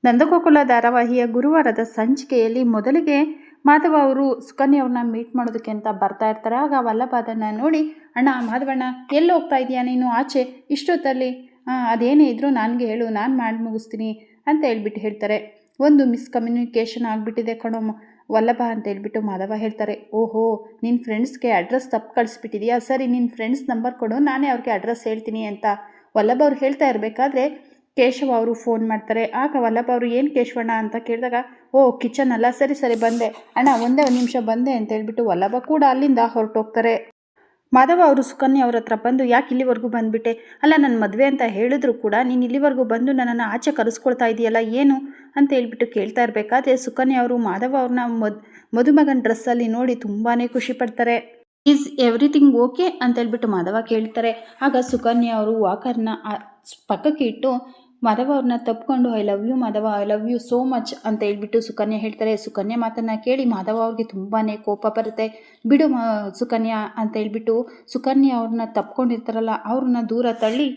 ನಂದಗೋಕುಲ ಧಾರಾವಾಹಿಯ ಗುರುವಾರದ ಸಂಚಿಕೆಯಲ್ಲಿ ಮೊದಲಿಗೆ ಮಾಧವ ಅವರು ಸುಕನ್ಯಾ ಅವ್ರನ್ನ ಮೀಟ್ ಮಾಡೋದಕ್ಕೆ ಅಂತ ಬರ್ತಾ ಇರ್ತಾರೆ. ಆಗ ವಲ್ಲಭ ಅದನ್ನು ನೋಡಿ, ಅಣ್ಣ ಮಾಧವಣ್ಣ ಎಲ್ಲಿ ಹೋಗ್ತಾ ಇದೆಯಾ ನೀನು ಆಚೆ ಇಷ್ಟೊತ್ತಲ್ಲಿ? ಅದೇನೇ ಇದ್ರೂ ನನಗೆ ಹೇಳು, ನಾನು ಮಾಡಿ ಮುಗಿಸ್ತೀನಿ ಅಂತ ಹೇಳ್ಬಿಟ್ಟು ಹೇಳ್ತಾರೆ. ಒಂದು ಮಿಸ್ಕಮ್ಯುನಿಕೇಷನ್ ಆಗಿಬಿಟ್ಟಿದೆ ಕಣೋ ವಲ್ಲಭ ಅಂತ ಹೇಳ್ಬಿಟ್ಟು ಮಾಧವ ಹೇಳ್ತಾರೆ. ಓಹೋ, ನಿನ್ನ ಫ್ರೆಂಡ್ಸ್ಗೆ ಅಡ್ರೆಸ್ ತಪ್ಪು ಕಳಿಸ್ಬಿಟ್ಟಿದೆಯಾ? ಸರಿ, ನಿನ್ನ ಫ್ರೆಂಡ್ಸ್ ನಂಬರ್ ಕೊಡು, ನಾನೇ ಅವ್ರಿಗೆ ಅಡ್ರೆಸ್ ಹೇಳ್ತೀನಿ ಅಂತ ವಲ್ಲಭ ಅವ್ರು ಹೇಳ್ತಾ ಇರಬೇಕಾದ್ರೆ ಕೇಶವ ಅವರು ಫೋನ್ ಮಾಡ್ತಾರೆ. ಆಗ ವಲ್ಲಭ ಅವರು ಏನು ಕೇಶವಣ್ಣ ಅಂತ ಕೇಳಿದಾಗ, ಓ ಕಿಚನ್ ಅಲ್ಲ, ಸರಿ ಸರಿ ಬಂದೆ ಅಣ್ಣ, ಒಂದೇ ಒಂದು ನಿಮಿಷ ಬಂದೆ ಅಂತ ಹೇಳ್ಬಿಟ್ಟು ವಲ್ಲಭ ಕೂಡ ಅಲ್ಲಿಂದ ಹೊರಟೋಗ್ತಾರೆ. ಮಾಧವ ಅವರು ಸುಕನ್ಯಾ ಅವ್ರ ಹತ್ರ ಬಂದು, ಯಾಕೆ ಇಲ್ಲಿವರೆಗೂ ಬಂದುಬಿಟ್ಟೆ? ಅಲ್ಲ, ನನ್ನ ಮದುವೆ ಅಂತ ಹೇಳಿದ್ರು ಕೂಡ ನೀನು ಇಲ್ಲಿವರೆಗೂ ಬಂದು ನನ್ನನ್ನು ಆಚೆ ಕರೆಸ್ಕೊಳ್ತಾ ಇದೆಯಲ್ಲ, ಏನು ಅಂತ ಹೇಳ್ಬಿಟ್ಟು ಕೇಳ್ತಾ ಇರಬೇಕಾದ್ರೆ ಸುಕನ್ಯಾ ಅವರು ಮಾಧವ ಅವ್ರನ್ನ ಮದುಮಗನ ಡ್ರೆಸ್ಸಲ್ಲಿ ನೋಡಿ ತುಂಬಾ ಖುಷಿ ಪಡ್ತಾರೆ. ಈಸ್ ಎವ್ರಿಥಿಂಗ್ ಓಕೆ ಅಂತ ಹೇಳ್ಬಿಟ್ಟು ಮಾಧವ ಕೇಳ್ತಾರೆ. ಆಗ ಸುಕನ್ಯಾ ಅವರು ವಾಕರ್ನ ಪಕ್ಕಕ್ಕೆ ಇಟ್ಟು ಮಾಧವ ಅವ್ರನ್ನ ತಪ್ಕೊಂಡು, I love you Madhava, I love you so much ಅಂತ ಹೇಳ್ಬಿಟ್ಟು ಸುಕನ್ಯಾ ಹೇಳ್ತಾರೆ. ಸುಕನ್ಯಾ ಮಾತನ್ನು ಕೇಳಿ ಮಾಧವ ಅವ್ರಿಗೆ ತುಂಬಾ ಕೋಪ ಬರುತ್ತೆ. ಬಿಡು ಸುಕನ್ಯಾ ಅಂತ ಹೇಳ್ಬಿಟ್ಟು ಸುಕನ್ಯಾ ಅವ್ರನ್ನ ತಪ್ಕೊಂಡಿರ್ತಾರಲ್ಲ ಅವ್ರನ್ನ ದೂರ ತಳ್ಳಿ,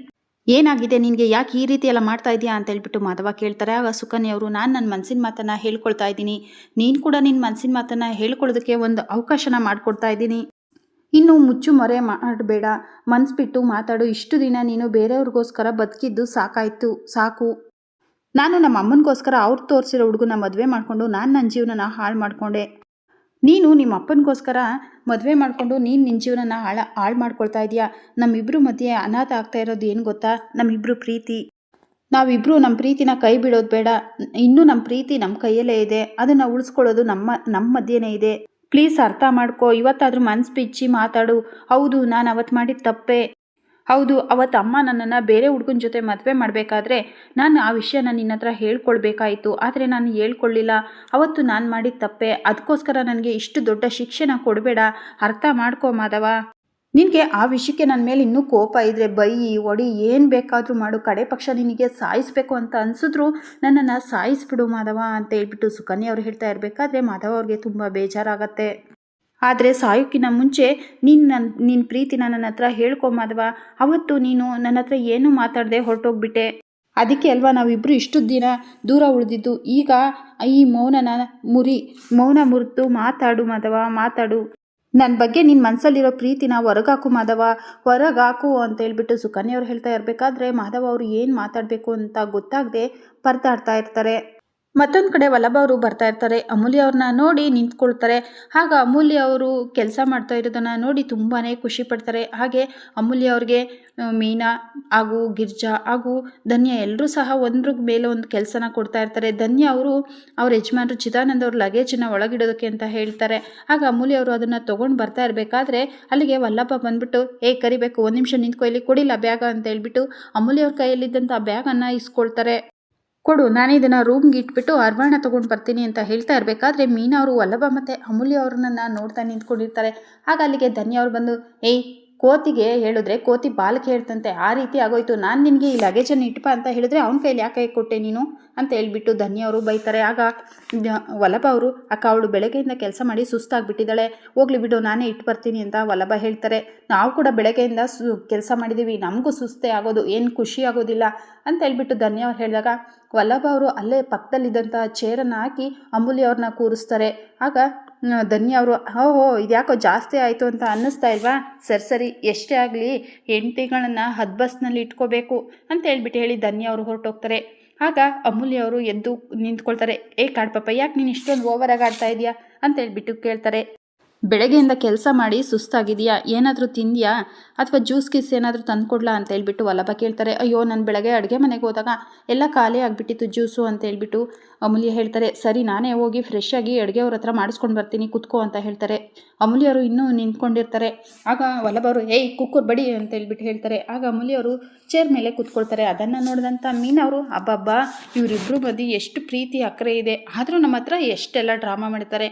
ಏನಾಗಿದೆ ನಿನಗೆ, ಯಾಕೆ ಈ ರೀತಿ ಎಲ್ಲ ಮಾಡ್ತಾ ಇದೆಯಾ ಅಂತ ಹೇಳ್ಬಿಟ್ಟು ಮಾಧವ ಕೇಳ್ತಾರೆ. ಆಗ ಸುಕನ್ಯಾ ಅವರು, ನಾನು ನನ್ನ ಮನಸ್ಸಿನ ಮಾತನ್ನು ಹೇಳ್ಕೊಳ್ತಾ ಇದ್ದೀನಿ, ನೀನು ಕೂಡ ನಿನ್ನ ಮನಸ್ಸಿನ ಮಾತನ್ನು ಹೇಳ್ಕೊಳ್ಳೋದಕ್ಕೆ ಒಂದು ಅವಕಾಶನ ಮಾಡಿಕೊಡ್ತಾ ಇದ್ದೀನಿ. ಇನ್ನು ಮುಚ್ಚು ಮರೆ ಮಾಡಬೇಡ, ಮನ್ಸು ಬಿಟ್ಟು ಮಾತಾಡು. ಇಷ್ಟು ದಿನ ನೀನು ಬೇರೆಯವ್ರಿಗೋಸ್ಕರ ಬದುಕಿದ್ದು ಸಾಕಾಯಿತು, ಸಾಕು. ನಾನು ನಮ್ಮ ಅಮ್ಮನಿಗೋಸ್ಕರ ಅವ್ರು ತೋರಿಸಿರೋ ಹುಡುಗನ ಮದುವೆ ಮಾಡಿಕೊಂಡು ನಾನು ನನ್ನ ಜೀವನನ ಹಾಳು ಮಾಡಿಕೊಂಡೆ. ನೀನು ನಿಮ್ಮ ಅಪ್ಪನಿಗೋಸ್ಕರ ಮದುವೆ ಮಾಡಿಕೊಂಡು ನೀನು ನಿನ್ನ ಜೀವನನ ಹಾಳು ಮಾಡ್ಕೊಳ್ತಾ ಇದೆಯಾ. ನಮ್ಮಿಬ್ಬರು ಮಧ್ಯೆ ಅನಾಥ ಆಗ್ತಾ ಇರೋದು ಏನು ಗೊತ್ತಾ? ನಮ್ಮಿಬ್ಬರು ಪ್ರೀತಿ. ನಾವಿಬ್ಬರು ನಮ್ಮ ಪ್ರೀತಿನ ಕೈ ಬಿಡೋದು ಬೇಡ. ಇನ್ನೂ ನಮ್ಮ ಪ್ರೀತಿ ನಮ್ಮ ಕೈಯಲ್ಲೇ ಇದೆ, ಅದನ್ನು ಉಳಿಸ್ಕೊಳ್ಳೋದು ನಮ್ಮ ಮಧ್ಯೆನೇ ಇದೆ. ಪ್ಲೀಸ್ ಅರ್ಥ ಮಾಡ್ಕೋ, ಇವತ್ತಾದರೂ ಮನ್ಸು ಬಿಚ್ಚಿ ಮಾತಾಡು. ಹೌದು, ನಾನು ಅವತ್ತು ಮಾಡಿದ ತಪ್ಪೆ. ಹೌದು, ಅವತ್ತು ಅಮ್ಮ ನನ್ನನ್ನು ಬೇರೆ ಹುಡುಗನ ಜೊತೆ ಮದುವೆ ಮಾಡಬೇಕಾದ್ರೆ ನಾನು ಆ ವಿಷಯನ ನಿನ್ನ ಹತ್ರ ಹೇಳ್ಕೊಳ್ಬೇಕಾಯಿತು, ಆದರೆ ನಾನು ಹೇಳ್ಕೊಳ್ಳಿಲ್ಲ. ಅವತ್ತು ನಾನು ಮಾಡಿದ ತಪ್ಪೆ, ಅದಕ್ಕೋಸ್ಕರ ನನಗೆ ಇಷ್ಟು ದೊಡ್ಡ ಶಿಕ್ಷೆನ ಕೊಡಬೇಡ. ಅರ್ಥ ಮಾಡ್ಕೋ ಮಾಧವ. ನಿನಗೆ ಆ ವಿಷಯಕ್ಕೆ ನನ್ನ ಮೇಲೆ ಇನ್ನೂ ಕೋಪ ಇದ್ದರೆ ಬೈಯಿ ಒಡಿ ಏನು ಬೇಕಾದರೂ ಮಾಡು, ಕಡೆ ಪಕ್ಷ ನಿನಗೆ ಸಾಯಿಸಬೇಕು ಅಂತ ಅನಿಸಿದ್ರು ನನ್ನನ್ನು ಸಾಯಿಸ್ಬಿಡು ಮಾಧವ ಅಂತ ಹೇಳ್ಬಿಟ್ಟು ಸುಕನ್ಯಾ ಅವ್ರು ಹೇಳ್ತಾ ಇರಬೇಕಾದ್ರೆ ಮಾಧವ ಅವ್ರಿಗೆ ತುಂಬ ಬೇಜಾರಾಗತ್ತೆ. ಆದರೆ ಸಾಯೋಕ್ಕಿಂತ ಮುಂಚೆ ನಿನ್ನ ಪ್ರೀತಿನ ನನ್ನ ಹತ್ರ ಹೇಳ್ಕೊ ಮಾಧವ. ಅವತ್ತು ನೀನು ನನ್ನ ಹತ್ರ ಏನೂ ಮಾತಾಡದೆ ಹೊರಟೋಗ್ಬಿಟ್ಟೆ, ಅದಕ್ಕೆ ಅಲ್ವಾ ನಾವಿಬ್ಬರು ಇಷ್ಟು ದಿನ ದೂರ ಉಳಿದಿದ್ದು. ಈಗ ಈ ಮೌನ ಮುರಿದು ಮಾತಾಡು ಮಾಧವ, ಮಾತಾಡು. ನನ್ನ ಬಗ್ಗೆ ನಿನ್ನ ಮನಸ್ಸಲ್ಲಿರೋ ಪ್ರೀತಿನ ಹೊರಗಾಕು ಮಾಧವ, ಹೊರಗಾಕು ಅಂತ ಹೇಳ್ಬಿಟ್ಟು ಸುಕನ್ಯಾ ಅವ್ರು ಹೇಳ್ತಾ ಇರಬೇಕಾದ್ರೆ ಮಾಧವ ಅವರು ಏನು ಮಾತಾಡಬೇಕು ಅಂತ ಗೊತ್ತಾಗದೆ ಪರದಾಡ್ತಾ ಇರ್ತಾರೆ. ಮತ್ತೊಂದು ಕಡೆ ವಲ್ಲಭ ಅವರು ಬರ್ತಾ ಇರ್ತಾರೆ. ಅಮೂಲ್ಯ ಅವ್ರನ್ನ ನೋಡಿ ನಿಂತ್ಕೊಳ್ತಾರೆ. ಆಗ ಅಮೂಲ್ಯ ಅವರು ಕೆಲಸ ಮಾಡ್ತಾ ಇರೋದನ್ನು ನೋಡಿ ತುಂಬಾ ಖುಷಿ ಪಡ್ತಾರೆ. ಹಾಗೆ ಅಮೂಲ್ಯ ಅವ್ರಿಗೆ ಮೀನಾ ಹಾಗೂ ಗಿರ್ಜಾ ಹಾಗೂ ಧನ್ಯ ಎಲ್ಲರೂ ಸಹ ಒಂದ್ರ ಮೇಲೆ ಒಂದು ಕೆಲಸನ ಕೊಡ್ತಾ ಇರ್ತಾರೆ. ಧನ್ಯ ಅವರು ಅವ್ರ ಯಜಮಾನರು ಚಿದಾನಂದ ಅವ್ರ ಲಗೇಜನ್ನು ಒಳಗಿಡೋದಕ್ಕೆ ಅಂತ ಹೇಳ್ತಾರೆ. ಆಗ ಅಮೂಲ್ಯ ಅವರು ಅದನ್ನು ತೊಗೊಂಡು ಬರ್ತಾ ಇರಬೇಕಾದ್ರೆ ಅಲ್ಲಿಗೆ ವಲ್ಲಭ ಬಂದ್ಬಿಟ್ಟು, ಕರಿಬೇಕು, ಒಂದು ನಿಮಿಷ ನಿಂತ್ಕೊ, ಇಲ್ಲಿ ಕೊಡಿಲ್ಲ ಬ್ಯಾಗ ಅಂತ ಹೇಳ್ಬಿಟ್ಟು ಅಮೂಲ್ಯ ಅವ್ರ ಕೈಯಲ್ಲಿದ್ದಂಥ ಬ್ಯಾಗನ್ನು ಇಸ್ಕೊಳ್ತಾರೆ. ಕೊಡು, ನಾನು ಇದನ್ನು ರೂಮ್ಗೆ ಇಟ್ಬಿಟ್ಟು ಅರ್ವಾಣ ತೊಗೊಂಡು ಬರ್ತೀನಿ ಅಂತ ಹೇಳ್ತಾ ಇರಬೇಕಾದ್ರೆ ಮೀನಾ ಅವರು ವಲ್ಲಭ ಮತ್ತು ಅಮೂಲ್ಯ ಅವ್ರನ್ನ ನೋಡ್ತಾ ನಿಂತ್ಕೊಂಡಿರ್ತಾರೆ. ಆಗ ಅಲ್ಲಿಗೆ ಧನ್ಯ ಅವ್ರು ಬಂದು, ಕೋತಿಗೆ ಹೇಳಿದ್ರೆ ಕೋತಿ ಬಾಲಕ್ಕೆ ಹೇಳ್ತಂತೆ, ಆ ರೀತಿ ಆಗೋಯ್ತು. ನಾನು ನಿನಗೆ ಈ ಲಗೇಜನ್ನು ಇಟ್ಪ ಅಂತ ಹೇಳಿದ್ರೆ ಅವನ ಕೈಲಿ ಯಾಕೆ ಕೊಟ್ಟೆ ನೀನು ಅಂತ ಹೇಳ್ಬಿಟ್ಟು ಧನ್ಯ ಅವರು ಬೈತಾರೆ. ಆಗ ವಲ್ಲಭ ಅವರು, ಅಕ್ಕ ಅವಳು ಬೆಳಗ್ಗೆಯಿಂದ ಕೆಲಸ ಮಾಡಿ ಸುಸ್ತಾಗಿಬಿಟ್ಟಿದ್ದಾಳೆ, ಹೋಗ್ಲಿ ಬಿಡು ನಾನೇ ಇಟ್ಟು ಬರ್ತೀನಿ ಅಂತ ವಲ್ಲಭ ಹೇಳ್ತಾರೆ. ನಾವು ಕೂಡ ಬೆಳಗ್ಗೆಯಿಂದ ಕೆಲಸ ಮಾಡಿದ್ದೀವಿ, ನಮಗೂ ಸುಸ್ತೇ ಆಗೋದು, ಏನು ಖುಷಿ ಆಗೋದಿಲ್ಲ ಅಂತ ಹೇಳ್ಬಿಟ್ಟು ಧನ್ಯ ಅವ್ರು ಹೇಳಿದಾಗ ವಲ್ಲಭ ಅವರು ಅಲ್ಲೇ ಪಕ್ಕದಲ್ಲಿದ್ದಂಥ ಚೇರನ್ನು ಹಾಕಿ ಅಮೂಲ್ಯ ಅವ್ರನ್ನ ಕೂರಿಸ್ತಾರೆ. ಆಗ ಧನ್ಯ ಅವರು, ಓಹೋ ಇದ್ಯಾಕೋ ಜಾಸ್ತಿ ಆಯಿತು ಅಂತ ಅನ್ನಿಸ್ತಾ ಇಲ್ವಾ? ಸರಿ ಎಷ್ಟೇ ಆಗಲಿ ಹೆಂಡತಿಗಳನ್ನು ಹದ್ಬಸ್ನಲ್ಲಿ ಇಟ್ಕೋಬೇಕು ಅಂತ ಹೇಳ್ಬಿಟ್ಟು ಹೇಳಿ ಧನ್ಯ ಅವರು ಹೊರಟೋಗ್ತಾರೆ. ಆಗ ಅಮೂಲ್ಯ ಅವರು ಎದ್ದು ನಿಂತ್ಕೊಳ್ತಾರೆ. ಕಾಡ್ಪಪ್ಪ, ಯಾಕೆ ನೀನು ಇಷ್ಟೊಂದು ಓವರಾಗಿ ಆಡ್ತಾ ಇದೆಯಾ ಅಂತ ಹೇಳ್ಬಿಟ್ಟು ಕೇಳ್ತಾರೆ. ಬೆಳಗ್ಗೆಯಿಂದ ಕೆಲಸ ಮಾಡಿ ಸುಸ್ತಾಗಿದೆಯಾ, ಏನಾದರೂ ತಿಂದ್ಯಾ ಅಥವಾ ಜ್ಯೂಸ್ ಗೀಸ್ ಏನಾದರೂ ತಂದುಕೊಡ್ಲಾ ಅಂತ ಹೇಳ್ಬಿಟ್ಟು ವಲ್ಲಭ ಕೇಳ್ತಾರೆ. ಅಯ್ಯೋ, ನಾನು ಬೆಳಗ್ಗೆ ಅಡುಗೆ ಮನೆಗೆ ಹೋದಾಗ ಎಲ್ಲ ಖಾಲಿ ಆಗಿಬಿಟ್ಟಿತ್ತು ಜ್ಯೂಸು ಅಂತ ಹೇಳ್ಬಿಟ್ಟು ಅಮೂಲ್ಯ ಹೇಳ್ತಾರೆ. ಸರಿ, ನಾನೇ ಹೋಗಿ ಫ್ರೆಶ್ ಆಗಿ ಅಡುಗೆ ಅವ್ರ ಹತ್ರ ಮಾಡಿಸ್ಕೊಂಡು ಬರ್ತೀನಿ, ಕುತ್ಕೋ ಅಂತ ಹೇಳ್ತಾರೆ. ಅಮೂಲ್ಯವರು ಇನ್ನೂ ನಿಂತ್ಕೊಂಡಿರ್ತಾರೆ. ಆಗ ವಲ್ಲಭ ಅವರು, ಕುಕ್ಕರ್ ಬಡಿ ಅಂತ ಹೇಳ್ಬಿಟ್ಟು ಹೇಳ್ತಾರೆ. ಆಗ ಅಮೂಲ್ಯವರು ಚೇರ್ ಮೇಲೆ ಕೂತ್ಕೊಳ್ತಾರೆ. ಅದನ್ನು ನೋಡಿದಂಥ ಮೀನವರು, ಅಬ್ಬಬ್ಬಾ ಇವರಿಬ್ಬರು ಮಧ್ಯೆ ಎಷ್ಟು ಪ್ರೀತಿ ಅಕ್ಕರೆ ಇದೆ, ಆದರೂ ನಮ್ಮ ಹತ್ರ ಎಷ್ಟೆಲ್ಲ ಡ್ರಾಮಾ ಮಾಡ್ತಾರೆ.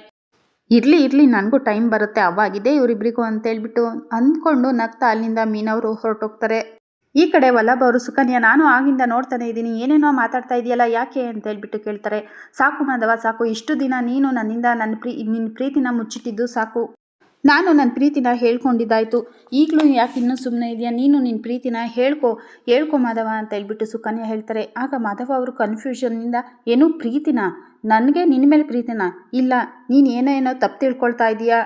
ಇರಲಿ ನನಗೂ ಟೈಮ್ ಬರುತ್ತೆ, ಅವಾಗಿದೆ ಇವರಿಬ್ಬರಿಗೂ ಅಂತೇಳ್ಬಿಟ್ಟು ಅಂದ್ಕೊಂಡು ನಗ್ತಾ ಅಲ್ಲಿಂದ ಮೀನವರು ಹೊರಟೋಗ್ತಾರೆ. ಈ ಕಡೆ ವಲ್ಲಭ ಅವರು, ಸುಕನ್ಯಾ ನಾನು ಆಗಿಂದ ನೋಡ್ತಾನೆ ಇದ್ದೀನಿ, ಏನೇನೋ ಮಾತಾಡ್ತಾ ಇದೆಯಲ್ಲ, ಯಾಕೆ ಅಂತ ಹೇಳ್ಬಿಟ್ಟು ಕೇಳ್ತಾರೆ. ಸಾಕು ಮಾಧವ ಸಾಕು, ಇಷ್ಟು ದಿನ ನೀನು ನನ್ನಿಂದ ನಿನ್ನ ಪ್ರೀತಿನ ಮುಚ್ಚಿಟ್ಟಿದ್ದು ಸಾಕು. ನಾನು ನನ್ನ ಪ್ರೀತಿನ ಹೇಳ್ಕೊಂಡಿದ್ದಾಯಿತು, ಈಗಲೂ ಯಾಕೆ ಇನ್ನೂ ಸುಮ್ಮನೆ ಇದೆಯಾ, ನೀನು ನಿನ್ನ ಪ್ರೀತಿನ ಹೇಳ್ಕೊ ಮಾಧವ ಅಂತ ಹೇಳ್ಬಿಟ್ಟು ಸುಕನ್ಯಾ ಹೇಳ್ತಾರೆ. ಆಗ ಮಾಧವ ಅವರು ಕನ್ಫ್ಯೂಷನ್ನಿಂದ, ಏನು ಪ್ರೀತಿನ, ನನಗೆ ನಿನ್ನ ಮೇಲೆ ಪ್ರೀತಿನ, ಇಲ್ಲ ನೀನು ಏನೋ ತಪ್ಪು ತಿಳ್ಕೊಳ್ತಾ ಇದೀಯಾ,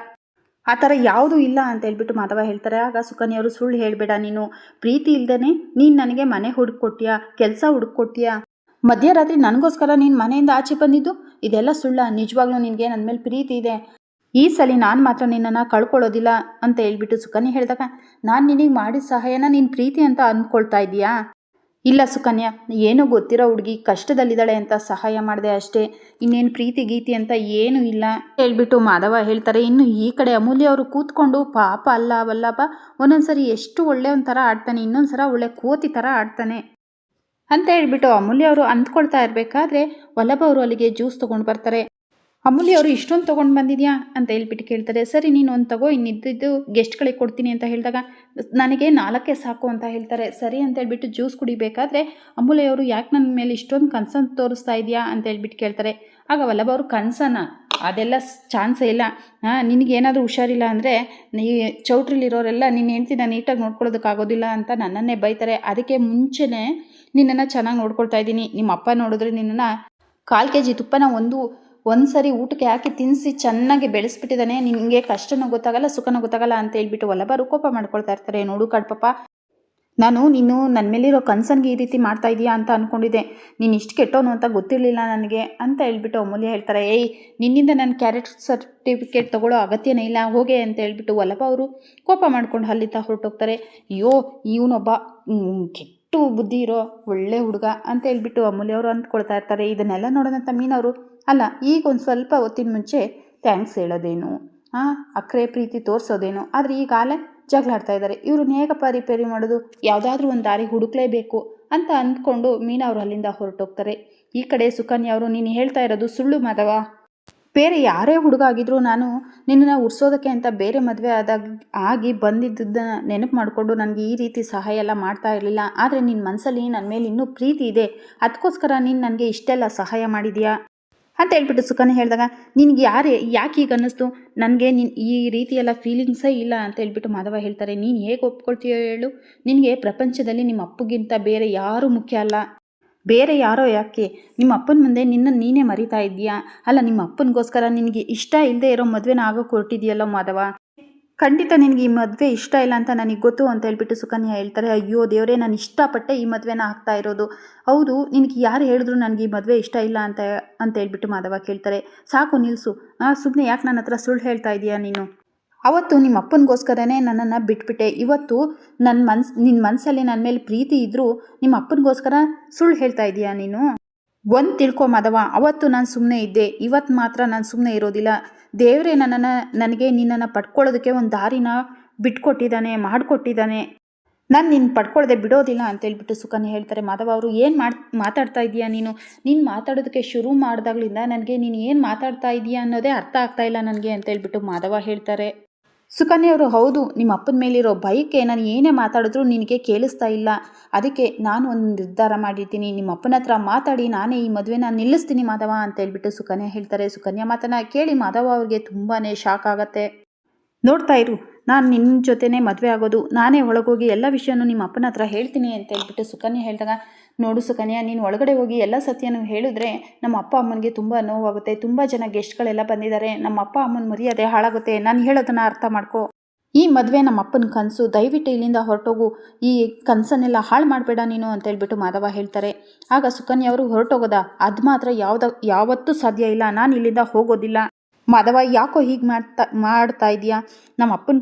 ಆ ಥರ ಯಾವುದೂ ಇಲ್ಲ ಅಂತ ಹೇಳ್ಬಿಟ್ಟು ಮಾಧವ ಹೇಳ್ತಾರೆ. ಆಗ ಸುಕನ್ಯಾ ಅವರು, ಸುಳ್ಳು ಹೇಳಬೇಡ, ನೀನು ಪ್ರೀತಿ ಇಲ್ಲದೇ ನೀನು ನನಗೆ ಮನೆ ಹುಡುಕೊಟ್ಟಿಯಾ, ಕೆಲಸ ಹುಡುಕೊಟ್ಟಿಯಾ, ಮಧ್ಯರಾತ್ರಿ ನನಗೋಸ್ಕರ ನೀನು ಮನೆಯಿಂದ ಆಚೆ ಬಂದಿದ್ದು, ಇದೆಲ್ಲ ಸುಳ್ಳ, ನಿಜವಾಗ್ಲೂ ನಿನಗೆ ನನ್ನ ಮೇಲೆ ಪ್ರೀತಿ ಇದೆ, ಈ ಸಲ ನಾನು ಮಾತ್ರ ನಿನ್ನನ್ನು ಕಳ್ಕೊಳ್ಳೋದಿಲ್ಲ ಅಂತ ಹೇಳ್ಬಿಟ್ಟು ಸುಕನ್ಯಾ ಹೇಳಿದಾಗ, ನಾನು ನಿನಗೆ ಮಾಡಿದ ಸಹಾಯನ ನೀನು ಪ್ರೀತಿ ಅಂತ ಅಂದ್ಕೊಳ್ತಾ ಇದೀಯಾ, ಇಲ್ಲ ಸುಕನ್ಯಾ, ಏನೂ ಗೊತ್ತಿರೋ ಹುಡುಗಿ ಕಷ್ಟದಲ್ಲಿದ್ದಾಳೆ ಅಂತ ಸಹಾಯ ಮಾಡಿದೆ ಅಷ್ಟೇ, ಇನ್ನೇನು ಪ್ರೀತಿ ಗೀತಿ ಅಂತ ಏನೂ ಇಲ್ಲ ಹೇಳ್ಬಿಟ್ಟು ಮಾಧವ ಹೇಳ್ತಾರೆ. ಇನ್ನು ಈ ಕಡೆ ಅಮೂಲ್ಯ ಅವರು ಕೂತ್ಕೊಂಡು, ಪಾಪ ಅಲ್ಲ ವಲ್ಲಭ ಒಂದೊಂದ್ಸರಿ ಎಷ್ಟು ಒಳ್ಳೆ ಒಂಥರ ಆಡ್ತಾನೆ, ಇನ್ನೊಂದ್ಸಲ ಒಳ್ಳೆ ಕೋತಿ ಥರ ಆಡ್ತಾನೆ ಅಂತ ಹೇಳ್ಬಿಟ್ಟು ಅಮೂಲ್ಯ ಅವರು ಅಂದ್ಕೊಳ್ತಾ ಇರಬೇಕಾದ್ರೆ ವಲ್ಲಭ ಅವರು ಅಲ್ಲಿಗೆ ಜ್ಯೂಸ್ ತೊಗೊಂಡು ಬರ್ತಾರೆ. ಅಮೂಲ್ಯ ಅವರು ಇಷ್ಟೊಂದು ತೊಗೊಂಡು ಬಂದಿದ್ಯಾ ಅಂತ ಹೇಳ್ಬಿಟ್ಟು ಕೇಳ್ತಾರೆ. ಸರಿ ನೀನು ಒಂದು ತಗೋ, ಇನ್ನಿದ್ದು ಗೆಸ್ಟ್ಗಳಿಗೆ ಕೊಡ್ತೀನಿ ಅಂತ ಹೇಳಿದಾಗ, ನನಗೆ 4 ಸಾಕು ಅಂತ ಹೇಳ್ತಾರೆ. ಸರಿ ಅಂತ ಹೇಳ್ಬಿಟ್ಟು ಜ್ಯೂಸ್ ಕುಡಿಬೇಕಾದ್ರೆ ಅಮೂಲ್ಯ ಅವರು, ಯಾಕೆ ನನ್ನ ಮೇಲೆ ಇಷ್ಟೊಂದು ಕನ್ಸರ್ನ್ ತೋರಿಸ್ತಾ ಇದೆಯಾ ಅಂತ ಹೇಳ್ಬಿಟ್ಟು ಕೇಳ್ತಾರೆ. ಆಗ ವಲ್ಲಭ ಅವರು, ಕನ್ಸನ ಅದೆಲ್ಲ ಚಾನ್ಸೇ ಇಲ್ಲ, ನಿನಗೇನಾದರೂ ಹುಷಾರಿಲ್ಲ ಅಂದರೆ ನೀ ಚೌಟ್ರಿಲಿರೋರೆಲ್ಲ ನಿನ್ನ ಹೆಂಡ್ತಿನ ನೀಟಾಗಿ ನೋಡ್ಕೊಳ್ಳೋದಕ್ಕಾಗೋದಿಲ್ಲ ಅಂತ ನನ್ನನ್ನೇ ಬೈತಾರೆ, ಅದಕ್ಕೆ ಮುಂಚೆನೇ ನಿನ್ನನ್ನು ಚೆನ್ನಾಗಿ ನೋಡ್ಕೊಳ್ತಾ ಇದ್ದೀನಿ, ನಿಮ್ಮ ಅಪ್ಪ ನೋಡಿದ್ರೆ ನಿನ್ನನ್ನು 1/4 kg ತುಪ್ಪನ ಒಂದು ಸರಿ ಊಟಕ್ಕೆ ಹಾಕಿ ತಿನ್ನಿಸಿ ಚೆನ್ನಾಗಿ ಬೆಳೆಸ್ಬಿಟ್ಟಿದ್ದಾನೆ, ನಿನಗೆ ಕಷ್ಟನೂ ಗೊತ್ತಾಗಲ್ಲ ಸುಖನೂ ಗೊತ್ತಾಗಲ್ಲ ಅಂತ ಹೇಳ್ಬಿಟ್ಟು ವಲ್ಲಭರು ಕೋಪ ಮಾಡ್ಕೊಳ್ತಾ ಇರ್ತಾರೆ. ನೋಡು ಕಡ್ಪಪ್ಪ, ನಾನು ನೀನು ನನ್ನ ಮೇಲಿರೋ ಕನ್ಸನ್ಗೆ ಈ ರೀತಿ ಮಾಡ್ತಾ ಇದೀಯಾ ಅಂತ ಅಂದ್ಕೊಂಡಿದ್ದೆ, ನೀನು ಇಷ್ಟು ಕೆಟ್ಟೋನು ಅಂತ ಗೊತ್ತಿರಲಿಲ್ಲ ನನಗೆ ಅಂತ ಹೇಳ್ಬಿಟ್ಟು ಅಮೂಲ್ಯ ಹೇಳ್ತಾರೆ. ಏಯ್, ನಿನ್ನಿಂದ ನನ್ನ ಕ್ಯಾರೆಕ್ಟರ್ ಸರ್ಟಿಫಿಕೇಟ್ ತೊಗೊಳ್ಳೋ ಅಗತ್ಯನೇ ಇಲ್ಲ, ಹೋಗೆ ಅಂತ ಹೇಳ್ಬಿಟ್ಟು ವಲ್ಲಭ ಅವರು ಕೋಪ ಮಾಡ್ಕೊಂಡು ಅಲ್ಲಿಂದ ಹೊರಟೋಗ್ತಾರೆ. ಅಯ್ಯೋ, ಇವನೊಬ್ಬ ಕೆಟ್ಟು ಬುದ್ಧಿ ಇರೋ ಒಳ್ಳೆ ಹುಡುಗ ಅಂತ ಹೇಳ್ಬಿಟ್ಟು ಅಮೂಲ್ಯ ಅವರು ಅಂದ್ಕೊಳ್ತಾ ಇರ್ತಾರೆ. ಇದನ್ನೆಲ್ಲ ನೋಡೋದಂಥ ಮೀನವರು, ಅಲ್ಲ ಈಗ ಒಂದು ಸ್ವಲ್ಪ ಹೊತ್ತಿನ ಮುಂಚೆ ಥ್ಯಾಂಕ್ಸ್ ಹೇಳೋದೇನು, ಅಕ್ಕರೆ ಪ್ರೀತಿ ತೋರಿಸೋದೇನು, ಆದರೆ ಈಗಾಗಲೇ ಜಗಳಾಡ್ತಾ ಇದ್ದಾರೆ, ಇವ್ರನ್ನ ಹೇಗಪ್ಪ ರಿಪೇರಿ ಮಾಡೋದು, ಯಾವುದಾದ್ರೂ ಒಂದು ದಾರಿ ಹುಡುಕ್ಲೇಬೇಕು ಅಂತ ಅಂದ್ಕೊಂಡು ಮೀನಾ ಅವರು ಅಲ್ಲಿಂದ ಹೊರಟೋಗ್ತಾರೆ. ಈ ಕಡೆ ಸುಕನ್ಯಾ ಅವರು, ನೀನು ಹೇಳ್ತಾ ಇರೋದು ಸುಳ್ಳು ಮಾಧವ, ಬೇರೆ ಯಾರೇ ಹುಡುಗ ಆಗಿದ್ರು ನಾನು ನಿನ್ನನ್ನು ಉರ್ಸೋದಕ್ಕೆ ಅಂತ ಬೇರೆ ಮದುವೆ ಆಗಿ ಬಂದಿದ್ದನ್ನು ನೆನಪು ಮಾಡಿಕೊಂಡು ನನಗೆ ಈ ರೀತಿ ಸಹಾಯ ಎಲ್ಲ ಮಾಡ್ತಾ ಇರಲಿಲ್ಲ, ಆದರೆ ನಿನ್ನ ಮನಸ್ಸಲ್ಲಿ ನನ್ನ ಮೇಲೆ ಇನ್ನೂ ಪ್ರೀತಿ ಇದೆ, ಅದಕ್ಕೋಸ್ಕರ ನೀನು ನನಗೆ ಇಷ್ಟೆಲ್ಲ ಸಹಾಯ ಮಾಡಿದೀಯಾ ಅಂತ ಹೇಳ್ಬಿಟ್ಟು ಸುಕನ್ಯಾ ಹೇಳಿದಾಗ, ನಿನಗೆ ಯಾಕೆ ಈಗ ಅನ್ನಿಸ್ತು, ನನಗೆ ಈ ರೀತಿಯೆಲ್ಲ ಫೀಲಿಂಗ್ಸೇ ಇಲ್ಲ ಅಂತ ಹೇಳ್ಬಿಟ್ಟು ಮಾಧವ ಹೇಳ್ತಾರೆ. ನೀನು ಹೇಗೆ ಒಪ್ಕೊಳ್ತೀಯೋ ಹೇಳು, ನಿನಗೆ ಪ್ರಪಂಚದಲ್ಲಿ ನಿಮ್ಮ ಅಪ್ಪಗಿಂತ ಬೇರೆ ಯಾರೂ ಮುಖ್ಯ ಅಲ್ಲ, ಬೇರೆ ಯಾರೋ ಯಾಕೆ, ನಿಮ್ಮ ಅಪ್ಪನ ಮುಂದೆ ನಿನ್ನನ್ನು ನೀನೇ ಮರಿತಾ ಇದೆಯಾ, ಅಲ್ಲ ನಿಮ್ಮ ಅಪ್ಪನಿಗೋಸ್ಕರ ನಿನಗೆ ಇಷ್ಟ ಇಲ್ಲದೆ ಇರೋ ಮದುವೆನ ಆಗೋಕೆ ಹೊರಟಿದೆಯಲ್ಲ ಮಾಧವ, ಖಂಡಿತ ನಿನಗೆ ಈ ಮದುವೆ ಇಷ್ಟ ಇಲ್ಲ ಅಂತ ನನಗೆ ಗೊತ್ತು ಅಂತ ಹೇಳ್ಬಿಟ್ಟು ಸುಕನ್ಯಾ ಹೇಳ್ತಾರೆ. ಅಯ್ಯೋ ದೇವರೇ, ನಾನು ಇಷ್ಟಪಟ್ಟೆ ಈ ಮದುವೆನ ಆಗ್ತಾ ಇರೋದು, ಹೌದು ನಿನಗೆ ಯಾರು ಹೇಳಿದ್ರು ನನಗೆ ಈ ಮದುವೆ ಇಷ್ಟ ಇಲ್ಲ ಅಂತ ಹೇಳ್ಬಿಟ್ಟು ಮಾಧವ ಕೇಳ್ತಾರೆ. ಸಾಕು ನಿಲ್ಲಿಸು, ಸುಮ್ಮನೆ ಯಾಕೆ ನನ್ನ ಹತ್ರ ಸುಳ್ಳು ಹೇಳ್ತಾ ಇದೀಯಾ ನೀನು, ಅವತ್ತು ನಿಮ್ಮ ಅಪ್ಪನಿಗೋಸ್ಕರನೇ ನನ್ನನ್ನು ಬಿಟ್ಬಿಟ್ಟೆ, ಇವತ್ತು ನಿನ್ನ ಮನಸ್ಸಲ್ಲಿ ನನ್ನ ಮೇಲೆ ಪ್ರೀತಿ ಇದ್ದರೂ ನಿಮ್ಮ ಅಪ್ಪನಿಗೋಸ್ಕರ ಸುಳ್ಳು ಹೇಳ್ತಾ ಇದೀಯಾ ನೀನು, ಒಂದು ತಿಳ್ಕೊ ಮಾಧವ, ಅವತ್ತು ನಾನು ಸುಮ್ಮನೆ ಇದ್ದೆ, ಇವತ್ತು ಮಾತ್ರ ನಾನು ಸುಮ್ಮನೆ ಇರೋದಿಲ್ಲ, ದೇವರೇ ನನಗೆ ನಿನ್ನನ್ನು ಪಡ್ಕೊಳ್ಳೋದಕ್ಕೆ ಒಂದು ದಾರಿನ ಬಿಟ್ಕೊಟ್ಟಿದ್ದಾನೆ, ಮಾಡಿಕೊಟ್ಟಿದ್ದಾನೆ, ನಾನು ನಿನ್ನ ಪಡ್ಕೊಳ್ಳದೆ ಬಿಡೋದಿಲ್ಲ ಅಂತ ಹೇಳ್ಬಿಟ್ಟು ಸುಕನ್ಯಾ ಹೇಳ್ತಾರೆ. ಮಾಧವ ಅವರು, ಏನು ಮಾತಾಡ್ತಾ ಇದೀಯಾ ನೀನು ಮಾತಾಡೋದಕ್ಕೆ ಶುರು ಮಾಡಿದಾಗಲಿಂದ ನನಗೆ ನೀನು ಏನು ಮಾತಾಡ್ತಾ ಇದೀಯಾ ಅನ್ನೋದೇ ಅರ್ಥ ಆಗ್ತಾ ಇಲ್ಲ ನನಗೆ ಅಂತ ಹೇಳ್ಬಿಟ್ಟು ಮಾಧವ ಹೇಳ್ತಾರೆ. ಸುಕನ್ಯಾ ಅವರು, ಹೌದು ನಿಮ್ಮ ಅಪ್ಪನ ಮೇಲಿರೋ ಭಯಕ್ಕೆ ನಾನು ಏನೇ ಮಾತಾಡಿದ್ರು ನಿನಗೆ ಕೇಳಿಸ್ತಾ ಇಲ್ಲ, ಅದಕ್ಕೆ ನಾನು ಒಂದು ನಿರ್ಧಾರ ಮಾಡಿರ್ತೀನಿ, ನಿಮ್ಮ ಅಪ್ಪನ ಹತ್ರ ಮಾತಾಡಿ ನಾನೇ ಈ ಮದುವೆನ ನಿಲ್ಲಿಸ್ತೀನಿ ಮಾಧವ ಅಂತ ಹೇಳ್ಬಿಟ್ಟು ಸುಕನ್ಯಾ ಹೇಳ್ತಾರೆ. ಸುಕನ್ಯಾ ಮಾತನ್ನ ಕೇಳಿ ಮಾಧವ ಅವ್ರಿಗೆ ತುಂಬಾ ಶಾಕ್ ಆಗುತ್ತೆ. ನೋಡ್ತಾ ಇರು, ನಾನು ನಿನ್ನ ಜೊತೆನೇ ಮದುವೆ ಆಗೋದು, ನಾನೇ ಒಳಗೋಗಿ ಎಲ್ಲ ವಿಷಯನೂ ನಿಮ್ಮ ಅಪ್ಪನ ಹತ್ರ ಹೇಳ್ತೀನಿ ಅಂತ ಹೇಳ್ಬಿಟ್ಟು ಸುಕನ್ಯಾ ಹೇಳಿದಾಗ, ನೋಡು ಸುಕನ್ಯಾ, ನೀನು ಒಳಗಡೆ ಹೋಗಿ ಎಲ್ಲ ಸತ್ಯನೂ ಹೇಳಿದ್ರೆ ನಮ್ಮ ಅಪ್ಪ ಅಮ್ಮನಿಗೆ ತುಂಬ ನೋವಾಗುತ್ತೆ, ತುಂಬ ಜನ ಗೆಸ್ಟ್ಗಳೆಲ್ಲ ಬಂದಿದ್ದಾರೆ, ನಮ್ಮ ಅಪ್ಪ ಅಮ್ಮನ ಮರ್ಯಾದೆ ಹಾಳಾಗುತ್ತೆ, ನಾನು ಹೇಳೋದನ್ನು ಅರ್ಥ ಮಾಡ್ಕೊ, ಈ ಮದುವೆ ನಮ್ಮ ಅಪ್ಪನ ಕನಸು, ದಯವಿಟ್ಟು ಇಲ್ಲಿಂದ ಹೊರಟೋಗು, ಈ ಕನಸನ್ನೆಲ್ಲ ಹಾಳು ಮಾಡಬೇಡ ನೀನು ಅಂತ ಹೇಳ್ಬಿಟ್ಟು ಮಾಧವ ಹೇಳ್ತಾರೆ. ಆಗ ಸುಕನ್ಯಾ ಅವರು, ಹೊರಟೋಗೋದಾ, ಅದು ಮಾತ್ರ ಯಾವತ್ತೂ ಸಾಧ್ಯ ಇಲ್ಲ, ನಾನು ಇಲ್ಲಿಂದ ಹೋಗೋದಿಲ್ಲ, ಮಾಧವ ಯಾಕೋ ಹೀಗೆ ಮಾಡ್ತಾ ಇದೆಯಾ, ನಮ್ಮ ಅಪ್ಪನ